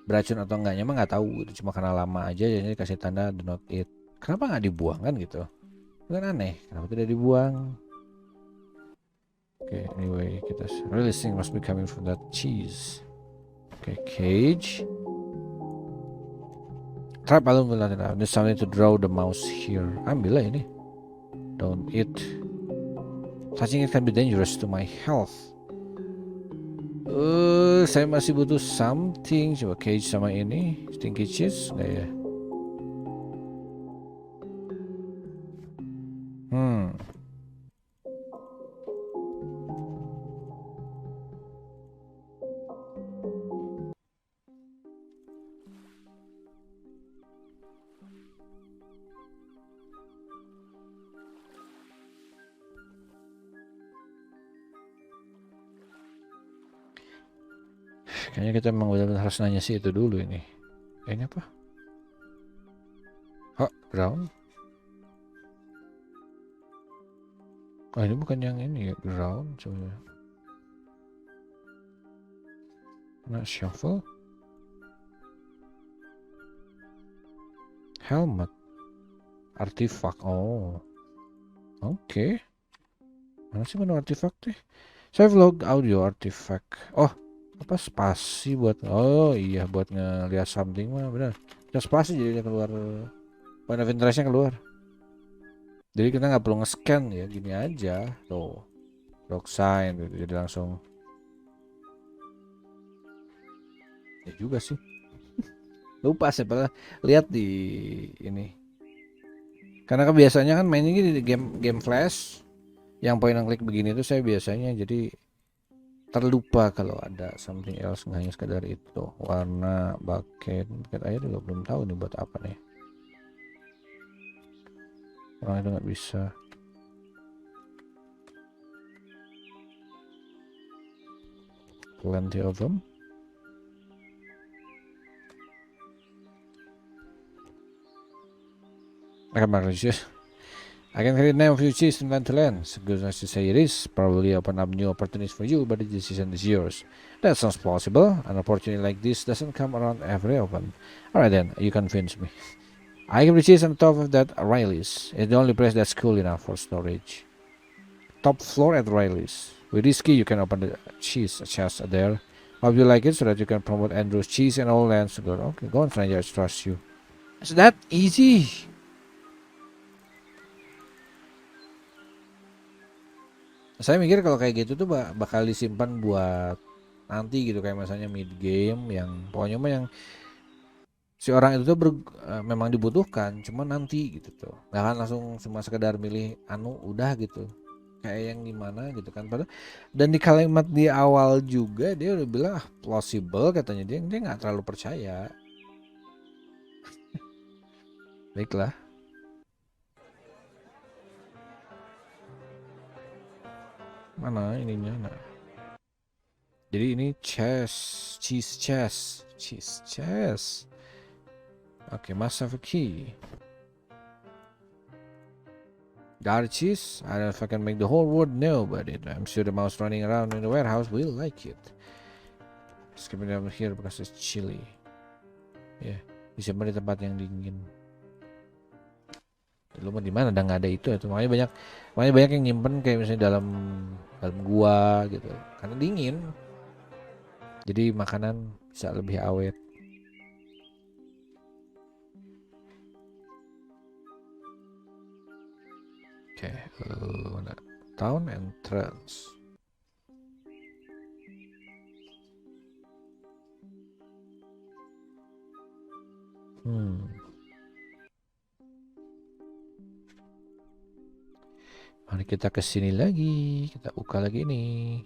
beracun atau enggaknya mah nggak tahu. Itu cuma karena lama aja, jadi kasih tanda do not eat. Kenapa nggak dibuang kan gitu? Kan aneh, kenapa tidak dibuang? Okay, anyway, kita releasing must be coming from that cheese. Okay, cage. Trap alone will not enough. There's something to draw the mouse here. Ambil lah ini. Don't eat. Touching it can be dangerous to my health. Saya masih butuh something. Coba cage sama ini. Stinky cheese, nggak ya? Kayaknya kita memang benar-benar harus nanya sih itu dulu ini. Ini apa? Oh, ground. Oh, ini bukan yang ini ya, ground. Coba. Nah, shuffle. Helmet. Artifak. Oh. Oke. Mana sih menu artifak deh? Save log audio artifact. Oh, apa spasi buat? Oh iya, buat ngeliat something mah benar. Ya spasi jadinya keluar. Point of interestnya keluar. Jadi kita nggak perlu nge-scan ya, gini aja. Tuh, log sign gitu. Jadi langsung. Ya juga sih. Lupa sih, padahal lihat di ini. Karena biasanya kan mainnya di game flash. Yang point and click begini tuh saya biasanya jadi terlupa kalau ada something else, nggak hanya sekedar itu. Warna bucket aja juga belum tahu nih buat apa nih. Orang itu nggak bisa. Plenty of them. I can create name of your cheese in land to land. As good as you say it is, probably open up new opportunities for you, but the decision is yours. That sounds plausible. An opportunity like this doesn't come around every often. Alright then, you convince me. I keep the cheese on top of that Riley's. It's the only place that's cool enough for storage. Top floor at Riley's. With this key, you can open the cheese chest there. Hope you like it so that you can promote Andrew's cheese and all lands. Okay, go on, stranger. I trust you. Is that easy? Saya mikir kalau kayak gitu tuh bakal disimpan buat nanti gitu, kayak misalnya mid game yang pokoknya mah yang si orang itu tuh memang dibutuhkan, cuma nanti gitu tuh, nggak kan langsung cuma sekedar milih udah gitu, kayak yang gimana gitu kan. Padahal dan di kalimat di awal juga dia udah bilang plausible katanya, dia nggak terlalu percaya. Baiklah. Mana ininya? Nah. Jadi ini cheese chest. Okay, must have a key. Got a cheese? I don't know if I can make the whole world know about it. I'm sure the mouse running around in the warehouse will like it. Skipping down here because it's chilly. Ya, disimpan di tempat yang dingin. Lu mau di mana? Udah nggak ada itu. Makanya banyak yang nyimpen kayak misalnya dalam gua gitu. Karena dingin. Jadi makanan bisa lebih awet. Oke, mana? Town entrance. Mari kita ke sini lagi, kita buka lagi nih.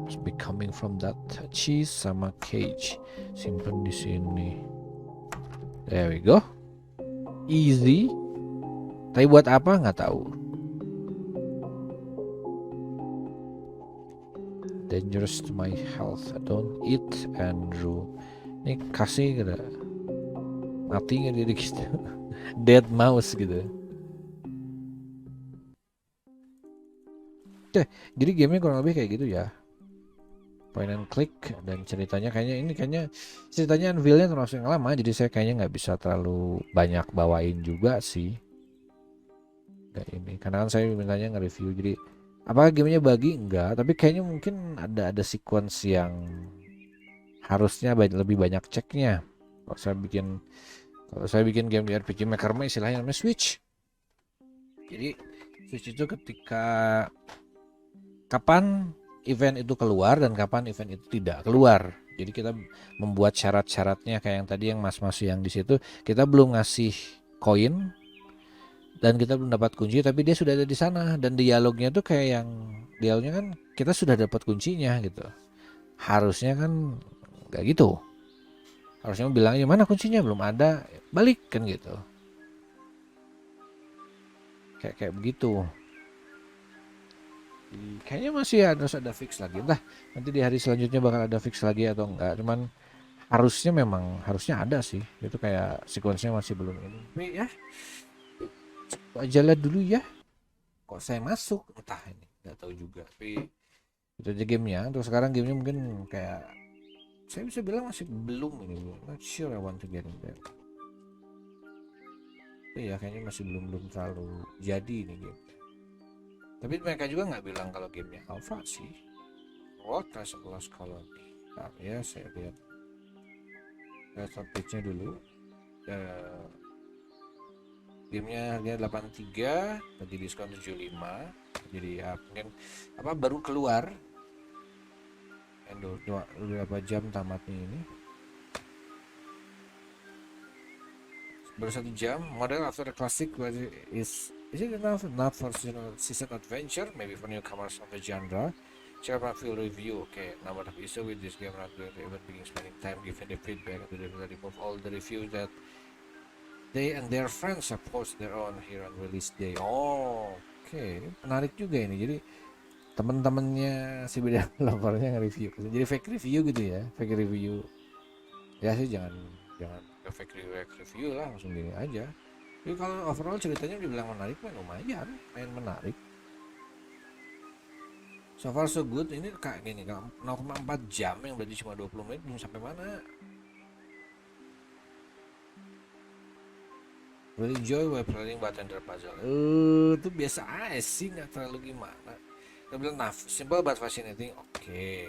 Must be coming from that cheese sama cage. Simpen di sini. There we go. easy, tapi buat apa nggak tahu. Dangerous to my health. Don't eat, Andrew. Ini kasih gitu, mati nggak dia gitu. Dead mouse gitu. Oke, jadi gamenya kurang lebih kayak gitu ya. Point and click, dan ceritanya kayaknya ceritanya unveilnya termasuk yang lama, jadi saya kayaknya nggak bisa terlalu banyak bawain juga sih. Kayak ini, karena kan saya mintanya nge-review, jadi apakah gamenya bagi? Enggak, tapi kayaknya mungkin ada sequence yang harusnya lebih banyak ceknya. Kalau saya bikin game di RPG Maker mah istilahnya namanya switch. Jadi switch itu ketika kapan event itu keluar dan kapan event itu tidak keluar. Jadi kita membuat syarat-syaratnya kayak yang tadi yang mas-mas yang di situ, kita belum ngasih koin dan kita belum dapat kunci, tapi dia sudah ada di sana, dan dialognya tuh kayak yang dialognya kan kita sudah dapat kuncinya gitu. Harusnya kan nggak gitu. Harusnya bilangnya mana kuncinya, belum ada, balik kan gitu. Kayak begitu. Kayaknya masih harus ada fix lagi. Entah nanti di hari selanjutnya bakal ada fix lagi atau enggak. Cuman harusnya ada sih. Itu kayak sequence-nya masih belum ini. Tapi ya ajalah dulu ya. Kok saya masuk? Entah ini. Nggak tahu juga. Tapi itu aja gamenya. Untuk sekarang gamenya mungkin kayak saya bisa bilang masih belum ini. Not sure I want to get in there. Tapi ya kayaknya masih belum terlalu jadi ini game. Tapi mereka juga nggak bilang kalau gamenya alpha sih. Crowalt Lost Colony. Nah, ya saya lihat page-nya dulu. Gamenya harganya 83, lagi diskon 75. Jadi ya mungkin baru keluar. Udah berapa jam tamatnya ini? Baru 1 jam. Model after the classic is it enough not for season adventure, maybe for newcomers of the genre? Check out my full review. Okay, now what the issue with this game, not going to even begin spending time giving the feedback to remove all the reviews that they and their friends have posted their own here on release day. Oh, okay, menarik juga ini. Jadi teman-temannya si beda developernya nge-review. Jadi fake review gitu ya, fake review. Ya sih jangan fake review lah, langsung gini aja. Tapi kalau overall ceritanya dibilang menarik, lumayan, main menarik. So far so good. Ini kayak gini, 0,4 jam yang berarti cuma 20 menit, belum sampai mana. Really enjoy while playing bartender puzzle. Itu biasa aja sih, nggak terlalu gimana. Dia bilang simple but fascinating. Oke.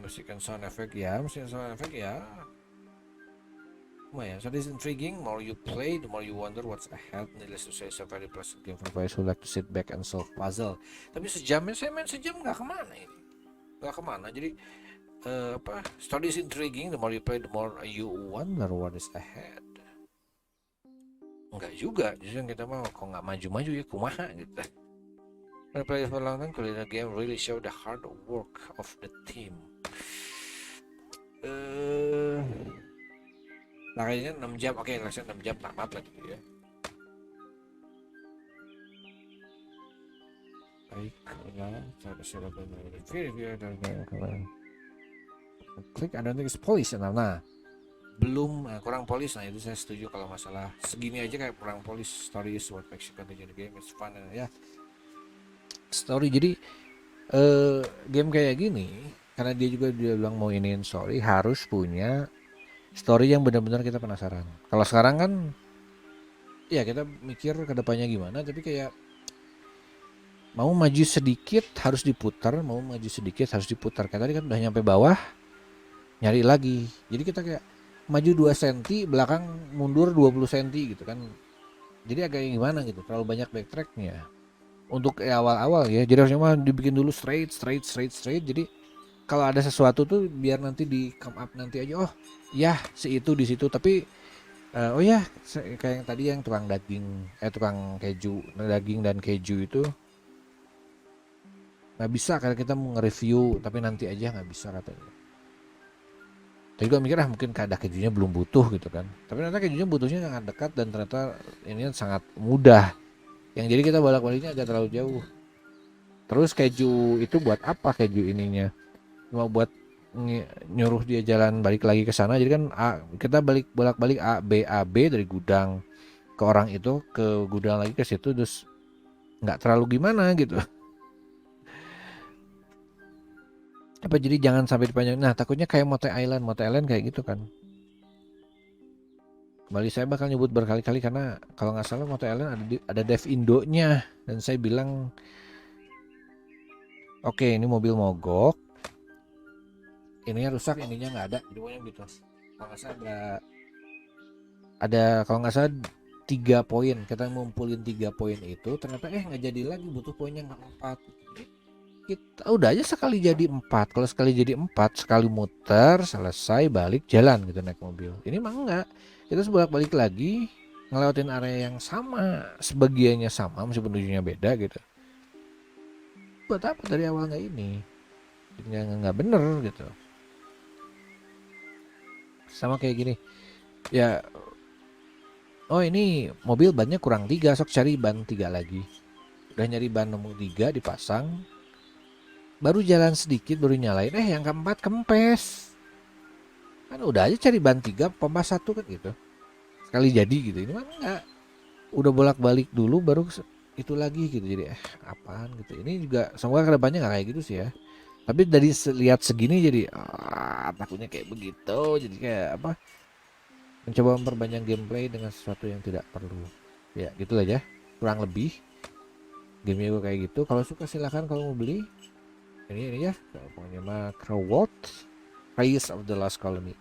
Music and sound effect ya, lumayan. So this is intriguing. More you play, the more you wonder what's ahead. Needless to say, it's a very pleasant game for players who like to sit back and solve puzzle. Tapi sejamnya saya main sejam nggak kemana ini, nggak kemana. Jadi story is intriguing. The more you play, the more you wonder what is ahead. Enggak juga, justru yang kita mau kok nggak maju-maju ya kumaha gitu. When play for long time, the game really show the hard work of the team. Kayaknya 6 jam, oke, 6 jam tamat lah gitu ya. Baik, saya klik, I don't think it's polish. Nah, belum kurang polish. Nah itu saya setuju, kalau masalah segini aja kayak kurang polish. Story is what makes you continue the game, it's fun ya. Story, jadi game kayak gini karena dia bilang mau iniin story, harus punya story yang benar-benar kita penasaran. Kalau sekarang kan ya kita mikir ke depannya gimana, tapi kayak mau maju sedikit harus diputar, kayak tadi kan udah nyampe bawah nyari lagi. Jadi kita kayak maju 2 cm, belakang mundur 20 cm gitu kan. Jadi agak gimana gitu, terlalu banyak backtracknya untuk awal-awal ya. Jadi harusnya mah dibikin dulu straight. Jadi kalau ada sesuatu tuh biar nanti di come up nanti aja, oh ya si itu di situ. Tapi oh ya kayak yang tadi yang tukang keju, daging dan keju itu nggak bisa, karena kita mau nge-review tapi nanti aja, nggak bisa katanya. Tapi gue mikir mungkin ada kejunya belum butuh gitu kan. Tapi ternyata kejunya butuhnya sangat dekat dan ternyata ini sangat mudah. Yang jadi kita bolak-baliknya agak terlalu jauh. Terus keju itu buat apa keju ininya? Cuma buat nyuruh dia jalan balik lagi ke sana. Jadi kan kita bolak-balik A B dari gudang ke orang itu ke gudang lagi ke situ, terus nggak terlalu gimana gitu. Apa jadi jangan sampai dipanjang. Nah takutnya kayak Mote Island kayak gitu kan. Kembali saya bakal nyebut berkali-kali karena kalau nggak salah Mote Island ada dev Indonya dan saya bilang oke, ini mobil mogok, ininya rusak, ininya nggak ada, jadi pokoknya gitu. Kalau nggak salah ada kalau nggak salah 3 poin, kita ngumpulin 3 poin itu, ternyata nggak jadi lagi, butuh poinnya nggak 4. Kita udah aja sekali jadi 4, kalau sekali jadi 4 sekali muter selesai balik jalan gitu naik mobil. Ini mah enggak, kita bolak-balik lagi ngelewatin area yang sama, sebagiannya sama meskipun tujuannya beda gitu. Buat apa dari awal nggak ini? Nggak bener gitu. Sama kayak gini ya, oh ini mobil bannya kurang 3, sok cari ban 3 lagi. Udah nyari ban nemu 3 dipasang, baru jalan sedikit baru nyalain yang keempat kempes. Kan udah aja cari ban 3 pompa 1 kan gitu, sekali jadi gitu. Ini mah enggak, udah bolak-balik dulu baru itu lagi gitu. Jadi apaan gitu. Ini juga semoga kedepannya nggak kayak gitu sih ya. Tapi dari lihat segini jadi takutnya kayak begitu. Jadi kayak apa, mencoba memperbanyak gameplay dengan sesuatu yang tidak perlu. Ya gitu aja kurang lebih gamenya gue kayak gitu. Kalau suka silahkan, kalau mau beli ini ya pokoknya mah Crowalt Rise of the Last Colony.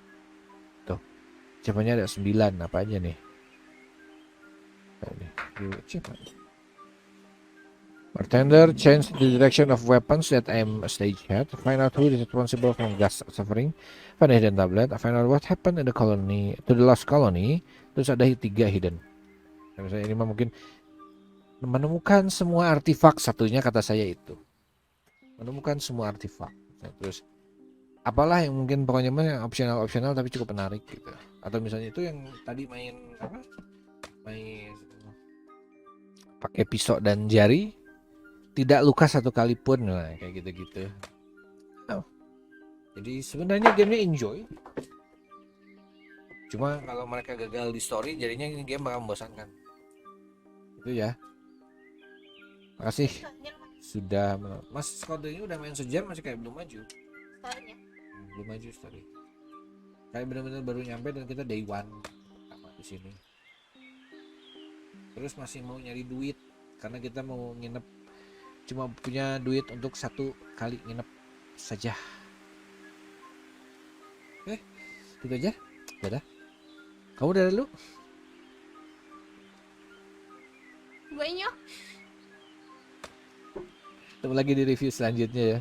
Tuh cepatnya ada 9 apa aja nih. Bartender, change the direction of weapons that aim a stagehead. Find out who is responsible for gas suffering. Find a hidden tablet. Find out what happened in the colony, to the last colony. Terus ada 3 hidden. Nah, misalnya ini mah mungkin menemukan semua artefak, satunya kata saya itu. Menemukan semua artefak. Nah, terus apalah yang mungkin pokoknya mah yang opsional tapi cukup menarik gitu. Atau misalnya itu yang tadi main apa? Main pakai pisau dan jari, tidak luka 1 kali pun, nah kayak gitu-gitu. Jadi sebenarnya gamenya enjoy. Cuma kalau mereka gagal di story, jadinya ini game bakal membosankan. Itu ya. Makasih sudah Mas kode ini udah main sejam masih kayak belum maju. Storynya. Belum maju story. Kayak benar-benar baru nyampe dan kita day one pertama di sini. Terus masih mau nyari duit karena kita mau nginep, cuma punya duit untuk 1 kali nginep saja. Gitu aja. Dadah. Kamu udah dulu? Banyak. Ketemu lagi di review selanjutnya ya.